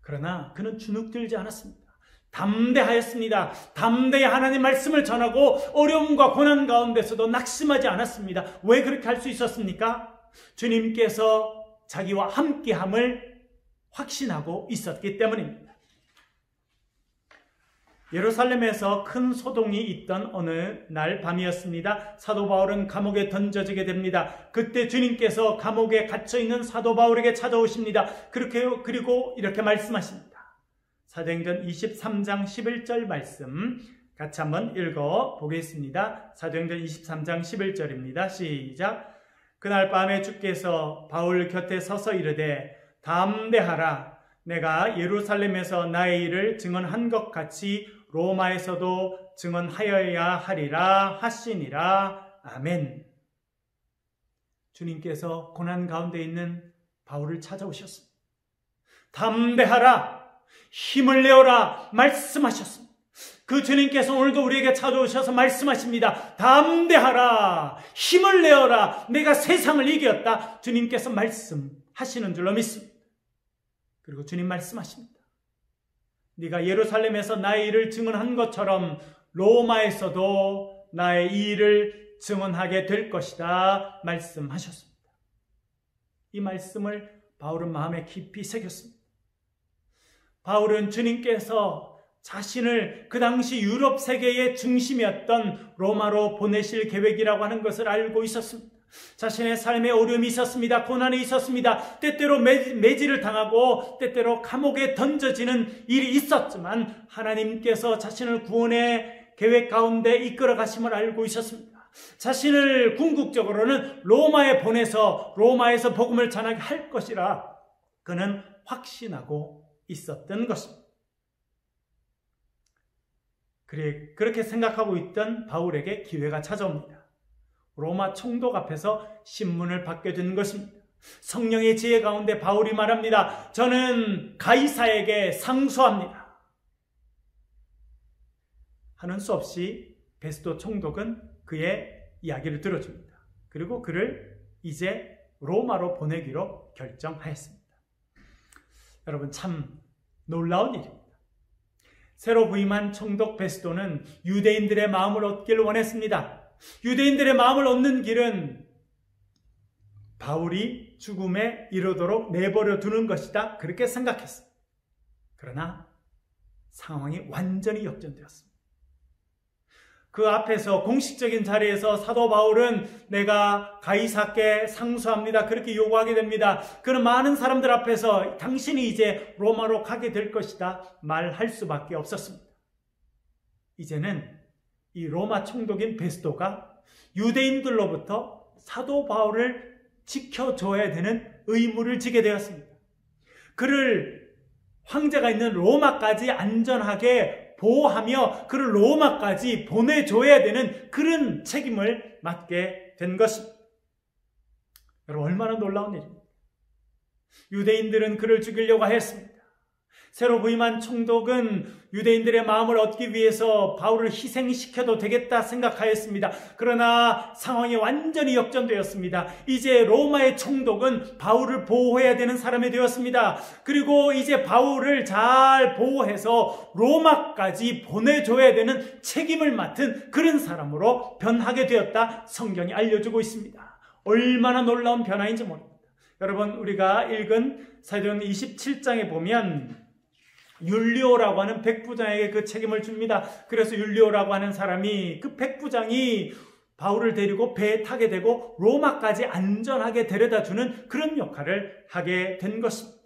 그러나 그는 주눅들지 않았습니다. 담대하였습니다. 담대히 하나님 말씀을 전하고 어려움과 고난 가운데서도 낙심하지 않았습니다. 왜 그렇게 할 수 있었습니까? 주님께서 자기와 함께함을 확신하고 있었기 때문입니다. 예루살렘에서 큰 소동이 있던 어느 날 밤이었습니다. 사도 바울은 감옥에 던져지게 됩니다. 그때 주님께서 감옥에 갇혀있는 사도 바울에게 찾아오십니다. 그리고 이렇게 말씀하십니다. 사도행전 23장 11절 말씀 같이 한번 읽어보겠습니다. 사도행전 23장 11절입니다. 시작. 그날 밤에 주께서 바울 곁에 서서 이르되 담대하라. 내가 예루살렘에서 나의 일을 증언한 것 같이 로마에서도 증언하여야 하리라 하시니라. 아멘. 주님께서 고난 가운데 있는 바울을 찾아오셨습니다. 담대하라. 힘을 내어라. 말씀하셨습니다. 그 주님께서 오늘도 우리에게 찾아오셔서 말씀하십니다. 담대하라. 힘을 내어라. 내가 세상을 이겼다. 주님께서 말씀하시는 줄로 믿습니다. 그리고 주님 말씀하십니다. 네가 예루살렘에서 나의 일을 증언한 것처럼 로마에서도 나의 이 일을 증언하게 될 것이다 말씀하셨습니다. 이 말씀을 바울은 마음에 깊이 새겼습니다. 바울은 주님께서 자신을 그 당시 유럽 세계의 중심이었던 로마로 보내실 계획이라고 하는 것을 알고 있었습니다. 자신의 삶에 어려움이 있었습니다. 고난이 있었습니다. 때때로 매질을 당하고 때때로 감옥에 던져지는 일이 있었지만 하나님께서 자신을 구원의 계획 가운데 이끌어 가심을 알고 있었습니다. 자신을 궁극적으로는 로마에 보내서 로마에서 복음을 전하게 할 것이라 그는 확신하고 있었던 것입니다. 그렇게 생각하고 있던 바울에게 기회가 찾아옵니다. 로마 총독 앞에서 신문을 받게 된 것입니다. 성령의 지혜 가운데 바울이 말합니다. 저는 가이사에게 상소합니다. 하는 수 없이 베스도 총독은 그의 이야기를 들어줍니다. 그리고 그를 이제 로마로 보내기로 결정하였습니다. 여러분, 참 놀라운 일입니다. 새로 부임한 총독 베스도는 유대인들의 마음을 얻기를 원했습니다. 유대인들의 마음을 얻는 길은 바울이 죽음에 이르도록 내버려 두는 것이다. 그렇게 생각했습니다. 그러나 상황이 완전히 역전되었습니다. 그 앞에서 공식적인 자리에서 사도 바울은 내가 가이사께 상소합니다. 그렇게 요구하게 됩니다. 그는 많은 사람들 앞에서 당신이 이제 로마로 가게 될 것이다 말할 수밖에 없었습니다. 이제는 이 로마 총독인 베스도가 유대인들로부터 사도 바울을 지켜줘야 되는 의무를 지게 되었습니다. 그를 황제가 있는 로마까지 안전하게 보호하며 그를 로마까지 보내줘야 되는 그런 책임을 맡게 된 것입니다. 여러분, 얼마나 놀라운 일입니다. 유대인들은 그를 죽이려고 했습니다. 새로 부임한 총독은 유대인들의 마음을 얻기 위해서 바울을 희생시켜도 되겠다 생각하였습니다. 그러나 상황이 완전히 역전되었습니다. 이제 로마의 총독은 바울을 보호해야 되는 사람이 되었습니다. 그리고 이제 바울을 잘 보호해서 로마까지 보내줘야 되는 책임을 맡은 그런 사람으로 변하게 되었다 성경이 알려주고 있습니다. 얼마나 놀라운 변화인지 모릅니다. 여러분, 우리가 읽은 사도행전 27장에 보면 율리오라고 하는 백부장에게 그 책임을 줍니다. 그래서 율리오라고 하는 사람이 그 백부장이 바울을 데리고 배에 타게 되고 로마까지 안전하게 데려다주는 그런 역할을 하게 된 것입니다.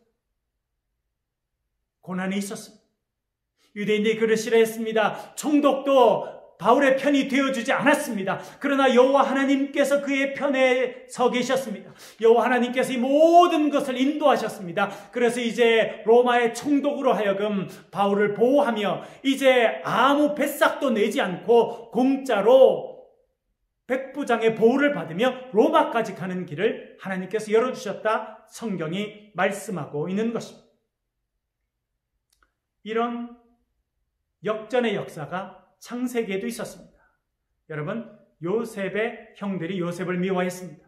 고난이 있었습니다. 유대인들이 그를 싫어했습니다. 총독도 바울의 편이 되어주지 않았습니다. 그러나 여호와 하나님께서 그의 편에 서 계셨습니다. 여호와 하나님께서 이 모든 것을 인도하셨습니다. 그래서 이제 로마의 총독으로 하여금 바울을 보호하며 이제 아무 뱃삭도 내지 않고 공짜로 백부장의 보호를 받으며 로마까지 가는 길을 하나님께서 열어주셨다 성경이 말씀하고 있는 것입니다. 이런 역전의 역사가 창세기에도 있었습니다. 여러분, 요셉의 형들이 요셉을 미워했습니다.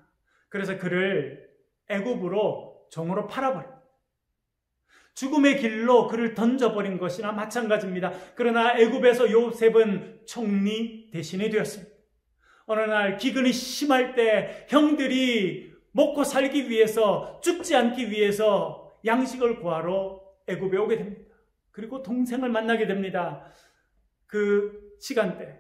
그래서 그를 애굽으로 종으로 팔아버립니다. 죽음의 길로 그를 던져버린 것이나 마찬가지입니다. 그러나 애굽에서 요셉은 총리 대신이 되었습니다. 어느 날 기근이 심할 때 형들이 먹고 살기 위해서, 죽지 않기 위해서 양식을 구하러 애굽에 오게 됩니다. 그리고 동생을 만나게 됩니다. 그 시간대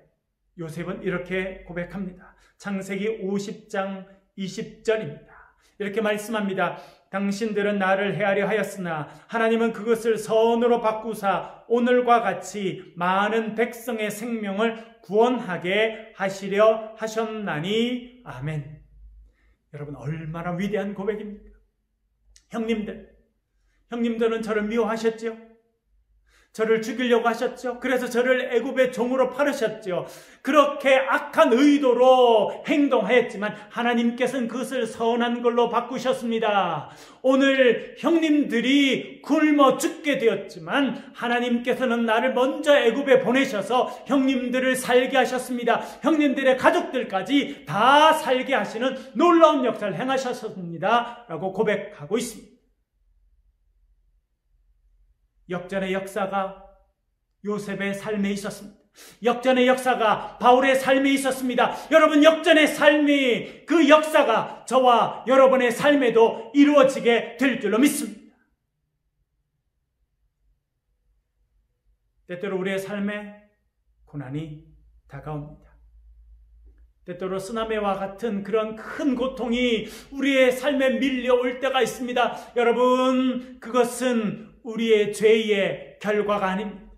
요셉은 이렇게 고백합니다. 창세기 50장 20절입니다. 이렇게 말씀합니다. 당신들은 나를 해하려 하였으나 하나님은 그것을 선으로 바꾸사 오늘과 같이 많은 백성의 생명을 구원하게 하시려 하셨나니. 아멘. 여러분, 얼마나 위대한 고백입니까? 형님들은 저를 미워하셨죠? 저를 죽이려고 하셨죠? 그래서 저를 애굽의 종으로 팔으셨죠? 그렇게 악한 의도로 행동하였지만 하나님께서는 그것을 선한 걸로 바꾸셨습니다. 오늘 형님들이 굶어 죽게 되었지만 하나님께서는 나를 먼저 애굽에 보내셔서 형님들을 살게 하셨습니다. 형님들의 가족들까지 다 살게 하시는 놀라운 역사를 행하셨습니다. 라고 고백하고 있습니다. 역전의 역사가 요셉의 삶에 있었습니다. 역전의 역사가 바울의 삶에 있었습니다. 여러분, 역전의 삶이, 그 역사가 저와 여러분의 삶에도 이루어지게 될 줄로 믿습니다. 때때로 우리의 삶에 고난이 다가옵니다. 때때로 쓰나미와 같은 그런 큰 고통이 우리의 삶에 밀려올 때가 있습니다. 여러분, 그것은 우리의 죄의 결과가 아닙니다.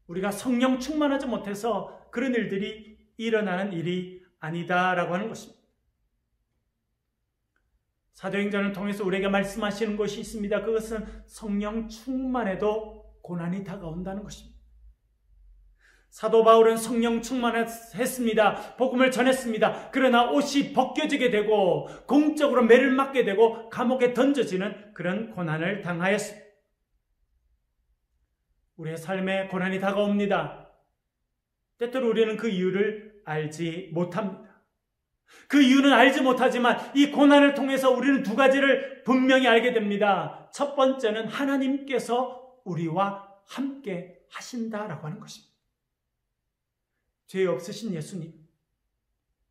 우리가 성령 충만하지 못해서 그런 일들이 일어나는 일이 아니다라고 하는 것입니다. 사도행전을 통해서 우리에게 말씀하시는 것이 있습니다. 그것은 성령 충만해도 고난이 다가온다는 것입니다. 사도 바울은 성령 충만했습니다. 복음을 전했습니다. 그러나 옷이 벗겨지게 되고 공적으로 매를 맞게 되고 감옥에 던져지는 그런 고난을 당하였습니다. 우리의 삶에 고난이 다가옵니다. 때때로 우리는 그 이유를 알지 못합니다. 그 이유는 알지 못하지만 이 고난을 통해서 우리는 두 가지를 분명히 알게 됩니다. 첫 번째는 하나님께서 우리와 함께 하신다라고 하는 것입니다. 죄 없으신 예수님,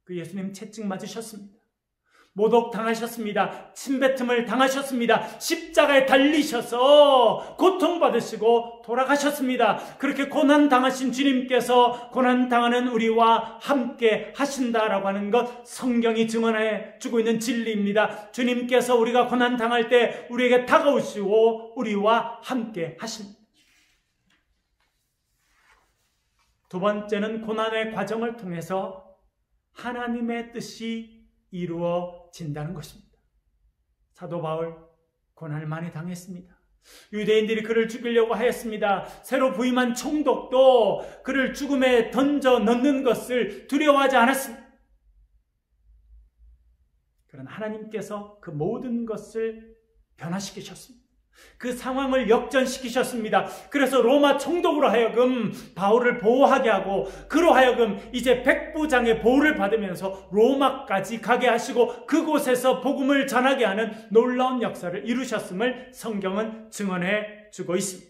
그 예수님 채찍 맞으셨습니다. 모독 당하셨습니다. 침뱉음을 당하셨습니다. 십자가에 달리셔서 고통받으시고 돌아가셨습니다. 그렇게 고난 당하신 주님께서 고난 당하는 우리와 함께 하신다라고 하는 것, 성경이 증언해 주고 있는 진리입니다. 주님께서 우리가 고난 당할 때 우리에게 다가오시고 우리와 함께 하십니다. 두 번째는 고난의 과정을 통해서 하나님의 뜻이 이루어진다는 것입니다. 사도 바울 고난을 많이 당했습니다. 유대인들이 그를 죽이려고 하였습니다. 새로 부임한 총독도 그를 죽음에 던져 넣는 것을 두려워하지 않았습니다. 그러나 하나님께서 그 모든 것을 변화시키셨습니다. 그 상황을 역전시키셨습니다. 그래서 로마 총독으로 하여금 바울을 보호하게 하고 그로 하여금 이제 백부장의 보호를 받으면서 로마까지 가게 하시고 그곳에서 복음을 전하게 하는 놀라운 역사를 이루셨음을 성경은 증언해 주고 있습니다.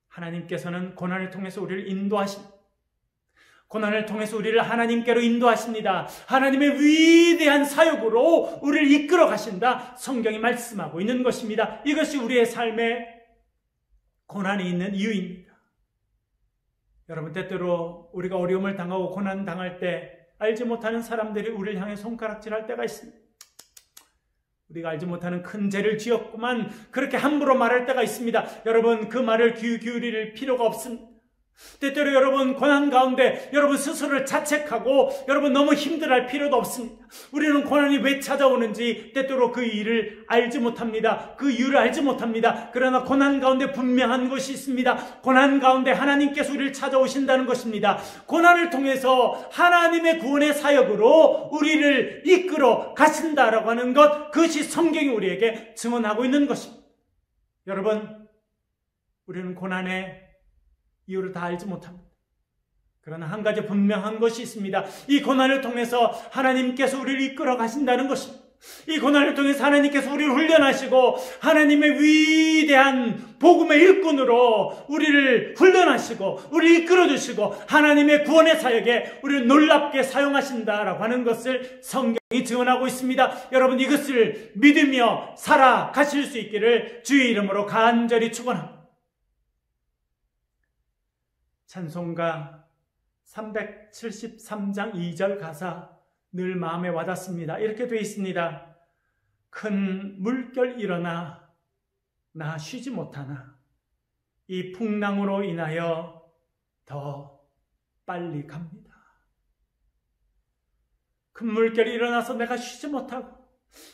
하나님께서는 고난을 통해서 우리를 인도하십니다. 고난을 통해서 우리를 하나님께로 인도하십니다. 하나님의 위대한 사역으로 우리를 이끌어 가신다. 성경이 말씀하고 있는 것입니다. 이것이 우리의 삶에 고난이 있는 이유입니다. 여러분, 때때로 우리가 어려움을 당하고 고난 당할 때 알지 못하는 사람들이 우리를 향해 손가락질할 때가 있습니다. 우리가 알지 못하는 큰 죄를 지었구만, 그렇게 함부로 말할 때가 있습니다. 여러분, 그 말을 귀 기울일 필요가 없습니다. 때때로 여러분 고난 가운데 여러분 스스로를 자책하고 여러분 너무 힘들어할 필요도 없습니다. 우리는 고난이 왜 찾아오는지 때때로 그 일을 알지 못합니다. 그 이유를 알지 못합니다. 그러나 고난 가운데 분명한 것이 있습니다. 고난 가운데 하나님께서 우리를 찾아오신다는 것입니다. 고난을 통해서 하나님의 구원의 사역으로 우리를 이끌어 가신다라고 하는 것, 그것이 성경이 우리에게 증언하고 있는 것입니다. 여러분, 우리는 고난의 이유를 다 알지 못합니다. 그러나 한 가지 분명한 것이 있습니다. 이 고난을 통해서 하나님께서 우리를 이끌어 가신다는 것입니다. 이 고난을 통해서 하나님께서 우리를 훈련하시고 하나님의 위대한 복음의 일꾼으로 우리를 훈련하시고 우리를 이끌어주시고 하나님의 구원의 사역에 우리를 놀랍게 사용하신다라고 하는 것을 성경이 증언하고 있습니다. 여러분, 이것을 믿으며 살아가실 수 있기를 주의 이름으로 간절히 축원합니다. 찬송가 373장 2절 가사 늘 마음에 와닿습니다. 이렇게 되어 있습니다. 큰 물결 일어나 나 쉬지 못하나 이 풍랑으로 인하여 더 빨리 갑니다. 큰 물결이 일어나서 내가 쉬지 못하고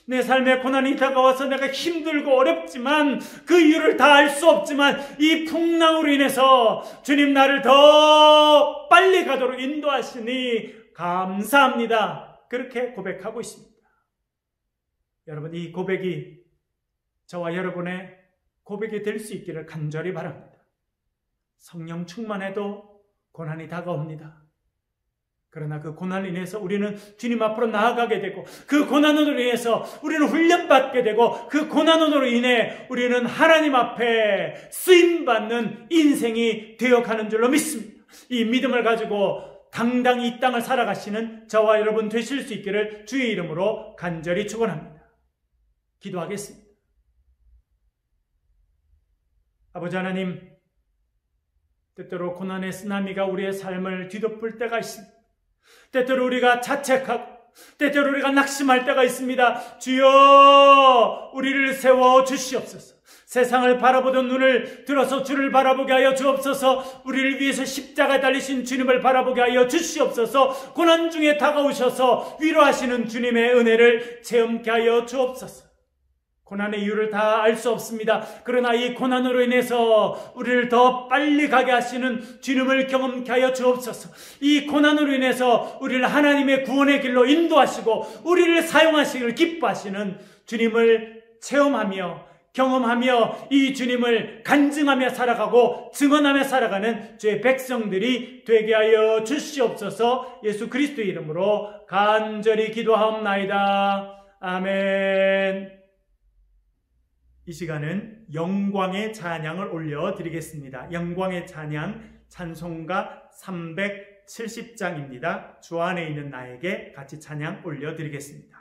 내 삶에 고난이 다가와서 내가 힘들고 어렵지만 그 이유를 다 알 수 없지만 이 풍랑으로 인해서 주님 나를 더 빨리 가도록 인도하시니 감사합니다. 그렇게 고백하고 있습니다. 여러분, 이 고백이 저와 여러분의 고백이 될 수 있기를 간절히 바랍니다. 성령 충만해도 고난이 다가옵니다. 그러나 그 고난으로 인해서 우리는 주님 앞으로 나아가게 되고 그 고난으로 인해서 우리는 훈련받게 되고 그 고난으로 인해 우리는 하나님 앞에 쓰임받는 인생이 되어가는 줄로 믿습니다. 이 믿음을 가지고 당당히 이 땅을 살아가시는 저와 여러분 되실 수 있기를 주의 이름으로 간절히 축원합니다. 기도하겠습니다. 아버지 하나님, 때때로 고난의 쓰나미가 우리의 삶을 뒤덮을 때가 있습니다. 때때로 우리가 자책하고 때때로 우리가 낙심할 때가 있습니다. 주여, 우리를 세워 주시옵소서. 세상을 바라보던 눈을 들어서 주를 바라보게 하여 주옵소서. 우리를 위해서 십자가에 달리신 주님을 바라보게 하여 주시옵소서. 고난 중에 다가오셔서 위로하시는 주님의 은혜를 체험케 하여 주옵소서. 고난의 이유를 다 알 수 없습니다. 그러나 이 고난으로 인해서 우리를 더 빨리 가게 하시는 주님을 경험케 하여 주옵소서. 이 고난으로 인해서 우리를 하나님의 구원의 길로 인도하시고 우리를 사용하시기를 기뻐하시는 주님을 체험하며 경험하며 이 주님을 간증하며 살아가고 증언하며 살아가는 주의 백성들이 되게 하여 주시옵소서. 예수 그리스도의 이름으로 간절히 기도하옵나이다. 아멘. 이 시간은 영광의 찬양을 올려드리겠습니다. 영광의 찬양 찬송가 370장입니다. 주 안에 있는 나에게 같이 찬양 올려드리겠습니다.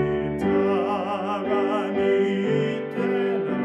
십자가 밑에 나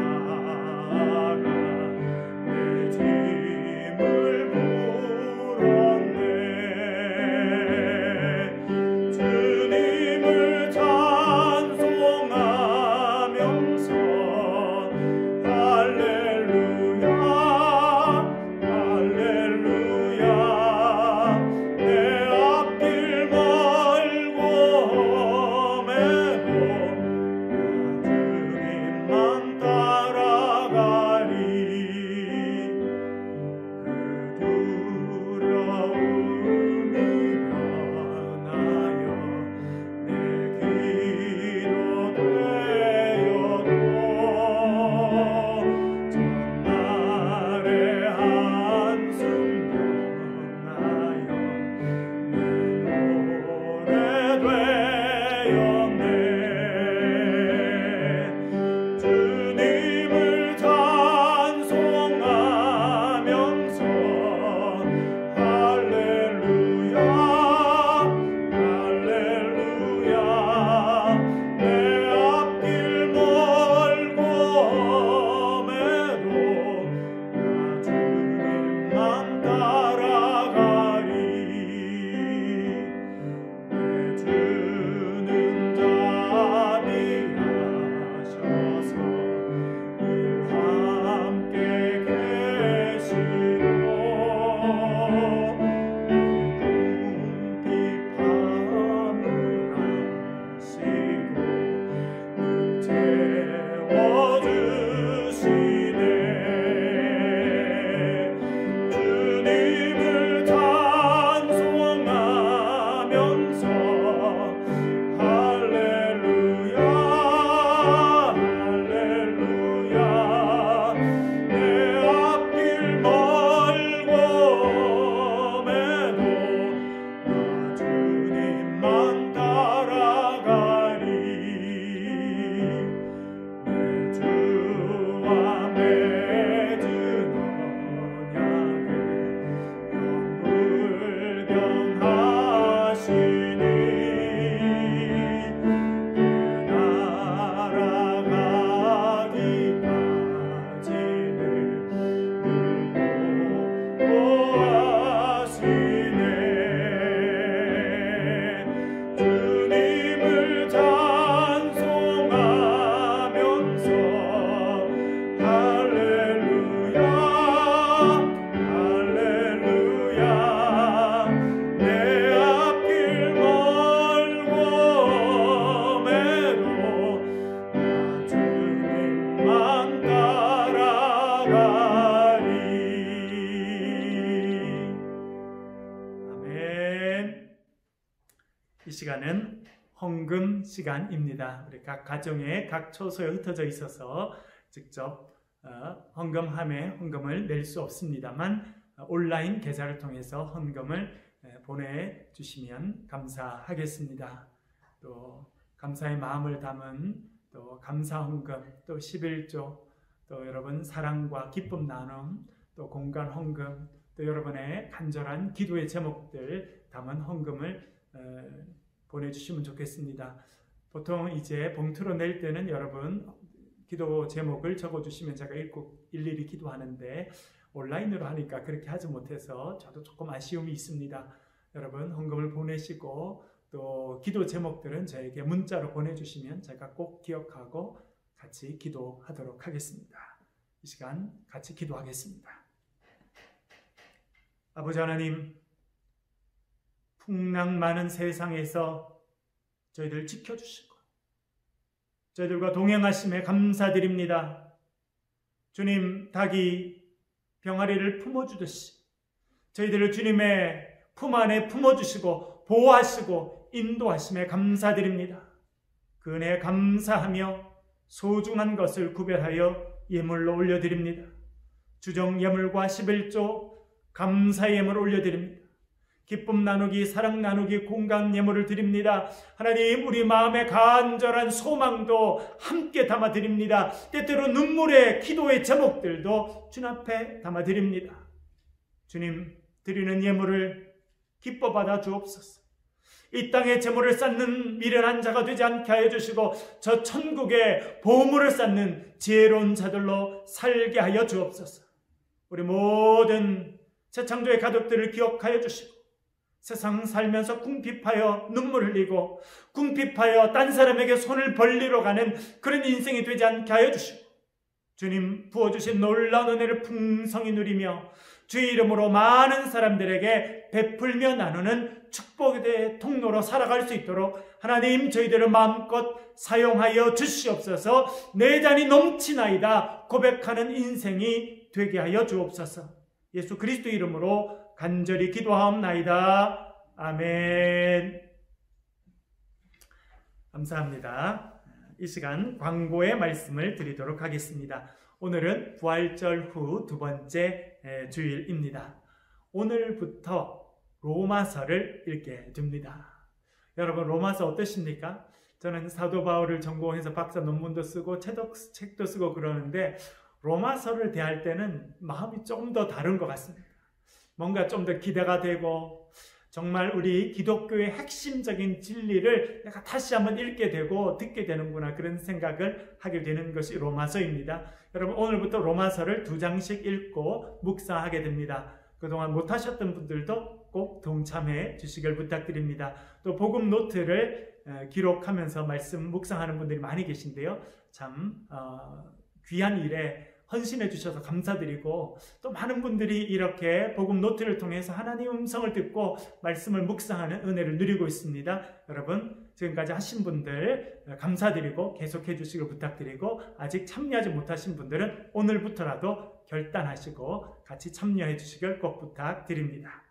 시간은 헌금 시간입니다. 우리 각 가정에 각 처소에 흩어져 있어서 직접 헌금함에 헌금을 낼 수 없습니다만 온라인 계좌를 통해서 헌금을 보내주시면 감사하겠습니다. 또 감사의 마음을 담은 또 감사 헌금, 또 11조, 또 여러분 사랑과 기쁨 나눔, 또 공간 헌금, 또 여러분의 간절한 기도의 제목들 담은 헌금을 보내주시면 좋겠습니다. 보통 이제 봉투로 낼 때는 여러분 기도 제목을 적어주시면 제가 읽고 일일이 기도하는데 온라인으로 하니까 그렇게 하지 못해서 저도 조금 아쉬움이 있습니다. 여러분 헌금을 보내시고 또 기도 제목들은 저에게 문자로 보내주시면 제가 꼭 기억하고 같이 기도하도록 하겠습니다. 이 시간 같이 기도하겠습니다. 아버지 하나님, 풍랑 많은 세상에서 저희들 지켜주시고 저희들과 동행하심에 감사드립니다. 주님, 닭이 병아리를 품어주듯이 저희들을 주님의 품 안에 품어주시고 보호하시고 인도하심에 감사드립니다. 그 은혜에 감사하며 소중한 것을 구별하여 예물로 올려드립니다. 주정 예물과 11조 감사 예물을 올려드립니다. 기쁨 나누기, 사랑 나누기, 공감 예물을 드립니다. 하나님, 우리 마음의 간절한 소망도 함께 담아드립니다. 때때로 눈물의 기도의 제목들도 주님 앞에 담아드립니다. 주님, 드리는 예물을 기뻐 받아 주옵소서. 이 땅에 재물을 쌓는 미련한 자가 되지 않게 하여 주시고 저 천국에 보물을 쌓는 지혜로운 자들로 살게 하여 주옵소서. 우리 모든 새창조의 가족들을 기억하여 주시고 세상 살면서 궁핍하여 눈물 흘리고 궁핍하여 딴 사람에게 손을 벌리러 가는 그런 인생이 되지 않게 하여 주시고 주님 부어주신 놀라운 은혜를 풍성히 누리며 주의 이름으로 많은 사람들에게 베풀며 나누는 축복의 통로로 살아갈 수 있도록 하나님 저희들을 마음껏 사용하여 주시옵소서. 내 잔이 넘치나이다 고백하는 인생이 되게 하여 주옵소서. 예수 그리스도 이름으로 간절히 기도하옵나이다. 아멘. 감사합니다. 이 시간 광고의 말씀을 드리도록 하겠습니다. 오늘은 부활절 후 두 번째 주일입니다. 오늘부터 로마서를 읽게 됩니다. 여러분 로마서 어떠십니까? 저는 사도 바울을 전공해서 박사 논문도 쓰고 책도 쓰고 그러는데 로마서를 대할 때는 마음이 조금 더 다른 것 같습니다. 뭔가 좀 더 기대가 되고 정말 우리 기독교의 핵심적인 진리를 내가 다시 한번 읽게 되고 듣게 되는구나 그런 생각을 하게 되는 것이 로마서입니다. 여러분 오늘부터 로마서를 2장씩 읽고 묵상하게 됩니다. 그동안 못하셨던 분들도 꼭 동참해 주시길 부탁드립니다. 또 복음 노트를 기록하면서 말씀 묵상하는 분들이 많이 계신데요. 참 귀한 일에 헌신해 주셔서 감사드리고 또 많은 분들이 이렇게 복음 노트를 통해서 하나님의 음성을 듣고 말씀을 묵상하는 은혜를 누리고 있습니다. 여러분 지금까지 하신 분들 감사드리고 계속해 주시길 부탁드리고 아직 참여하지 못하신 분들은 오늘부터라도 결단하시고 같이 참여해 주시길 꼭 부탁드립니다.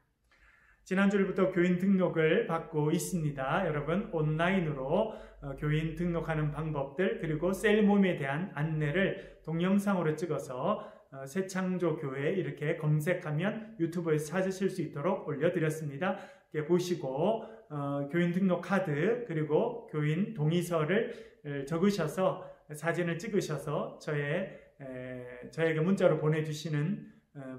지난주부터 교인 등록을 받고 있습니다. 여러분 온라인으로 교인 등록하는 방법들 그리고 셀 모임에 대한 안내를 동영상으로 찍어서 새창조 교회 이렇게 검색하면 유튜브에서 찾으실 수 있도록 올려드렸습니다. 이렇게 보시고 교인 등록 카드 그리고 교인 동의서를 적으셔서 사진을 찍으셔서 저에게 문자로 보내주시는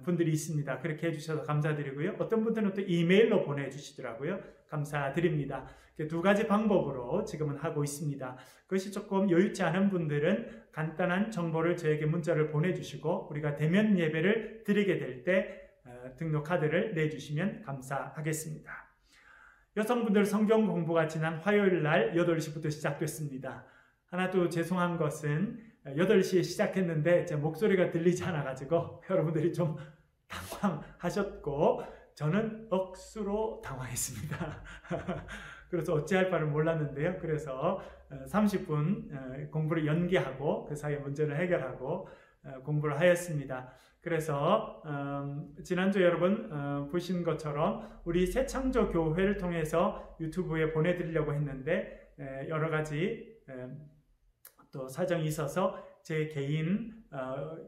분들이 있습니다. 그렇게 해주셔서 감사드리고요. 어떤 분들은 또 이메일로 보내주시더라고요. 감사드립니다. 두 가지 방법으로 지금은 하고 있습니다. 그것이 조금 여유치 않은 분들은 간단한 정보를 저에게 문자를 보내주시고 우리가 대면 예배를 드리게 될 때 등록 카드를 내주시면 감사하겠습니다. 여성분들 성경 공부가 지난 화요일 날 8시부터 시작됐습니다. 하나도 죄송한 것은 8시에 시작했는데 제 목소리가 들리지 않아가지고 여러분들이 좀 당황하셨고 저는 억수로 당황했습니다. 그래서 어찌할 바를 몰랐는데요. 그래서 30분 공부를 연기하고 그 사이에 문제를 해결하고 공부를 하였습니다. 그래서 지난주 여러분 보신 것처럼 우리 새창조 교회를 통해서 유튜브에 보내드리려고 했는데 여러 가지 또 사정이 있어서 제 개인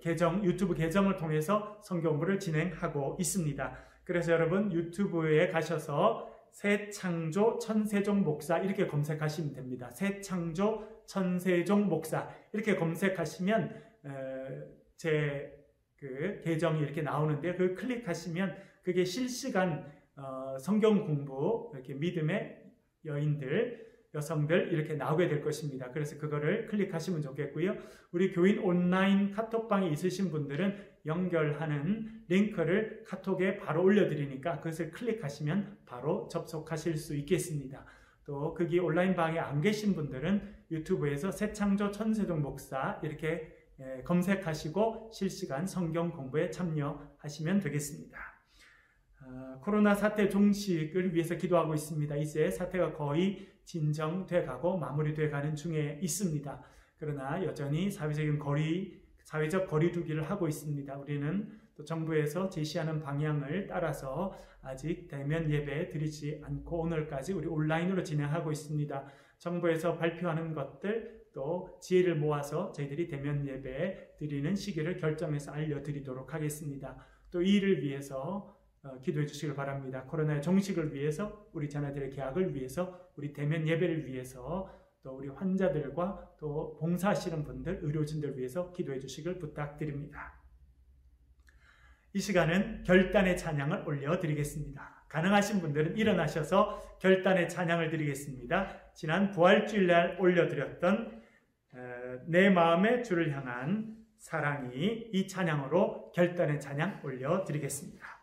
계정, 유튜브 계정을 통해서 선교본부를 진행하고 있습니다. 그래서 여러분 유튜브에 가셔서 새창조 천세종 목사 이렇게 검색하시면 됩니다. 새창조 천세종 목사 이렇게 검색하시면 제 그 계정이 이렇게 나오는데 그 클릭하시면 그게 실시간 성경 공부 이렇게 믿음의 여인들 여성들 이렇게 나오게 될 것입니다. 그래서 그거를 클릭하시면 좋겠고요. 우리 교인 온라인 카톡방에 있으신 분들은 연결하는 링크를 카톡에 바로 올려드리니까 그것을 클릭하시면 바로 접속하실 수 있겠습니다. 또 거기 온라인 방에 안 계신 분들은 유튜브에서 새창조 천세종 목사 이렇게 검색하시고 실시간 성경 공부에 참여하시면 되겠습니다. 코로나 사태 종식을 위해서 기도하고 있습니다. 이제 사태가 거의 진정돼 가고 마무리돼 가는 중에 있습니다. 그러나 여전히 사회적 거리두기를 하고 있습니다. 우리는 또 정부에서 제시하는 방향을 따라서 아직 대면 예배 드리지 않고 오늘까지 우리 온라인으로 진행하고 있습니다. 정부에서 발표하는 것들 또 지혜를 모아서 저희들이 대면 예배 드리는 시기를 결정해서 알려드리도록 하겠습니다. 또 이 일을 위해서 기도해 주시길 바랍니다. 코로나의 종식을 위해서, 우리 자녀들의 개학을 위해서, 우리 대면 예배를 위해서, 또 우리 환자들과 또 봉사하시는 분들, 의료진들 위해서 기도해 주시길 부탁드립니다. 이 시간은 결단의 찬양을 올려드리겠습니다. 가능하신 분들은 일어나셔서 결단의 찬양을 드리겠습니다. 지난 부활주일날 올려드렸던 내 마음의 주를 향한 사랑이 이 찬양으로 결단의 찬양 올려드리겠습니다.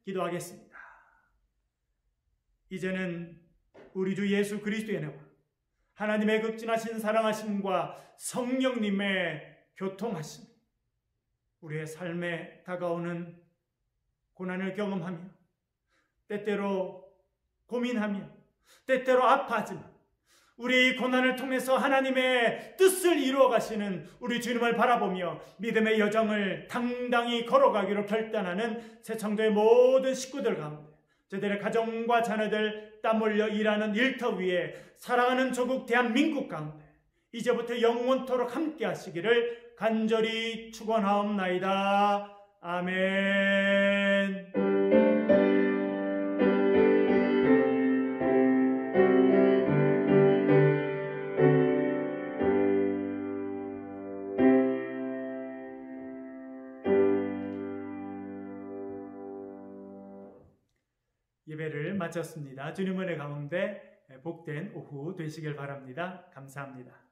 기도하겠습니다. 이제는 우리 주 예수 그리스도의 은혜와 하나님의 극진하신 사랑하심과 성령님의 교통하심, 우리의 삶에 다가오는 고난을 경험하며 때때로 고민하며 때때로 아파하지만 우리 고난을 통해서 하나님의 뜻을 이루어 가시는 우리 주님을 바라보며 믿음의 여정을 당당히 걸어가기로 결단하는 새창조의 모든 식구들 가운데 저들의 가정과 자녀들 땀 흘려 일하는 일터 위에 사랑하는 조국 대한민국 가운데 이제부터 영원토록 함께 하시기를 간절히 축원하옵나이다. 아멘. 예배를 마쳤습니다. 주님 은혜 가운데 복된 오후 되시길 바랍니다. 감사합니다.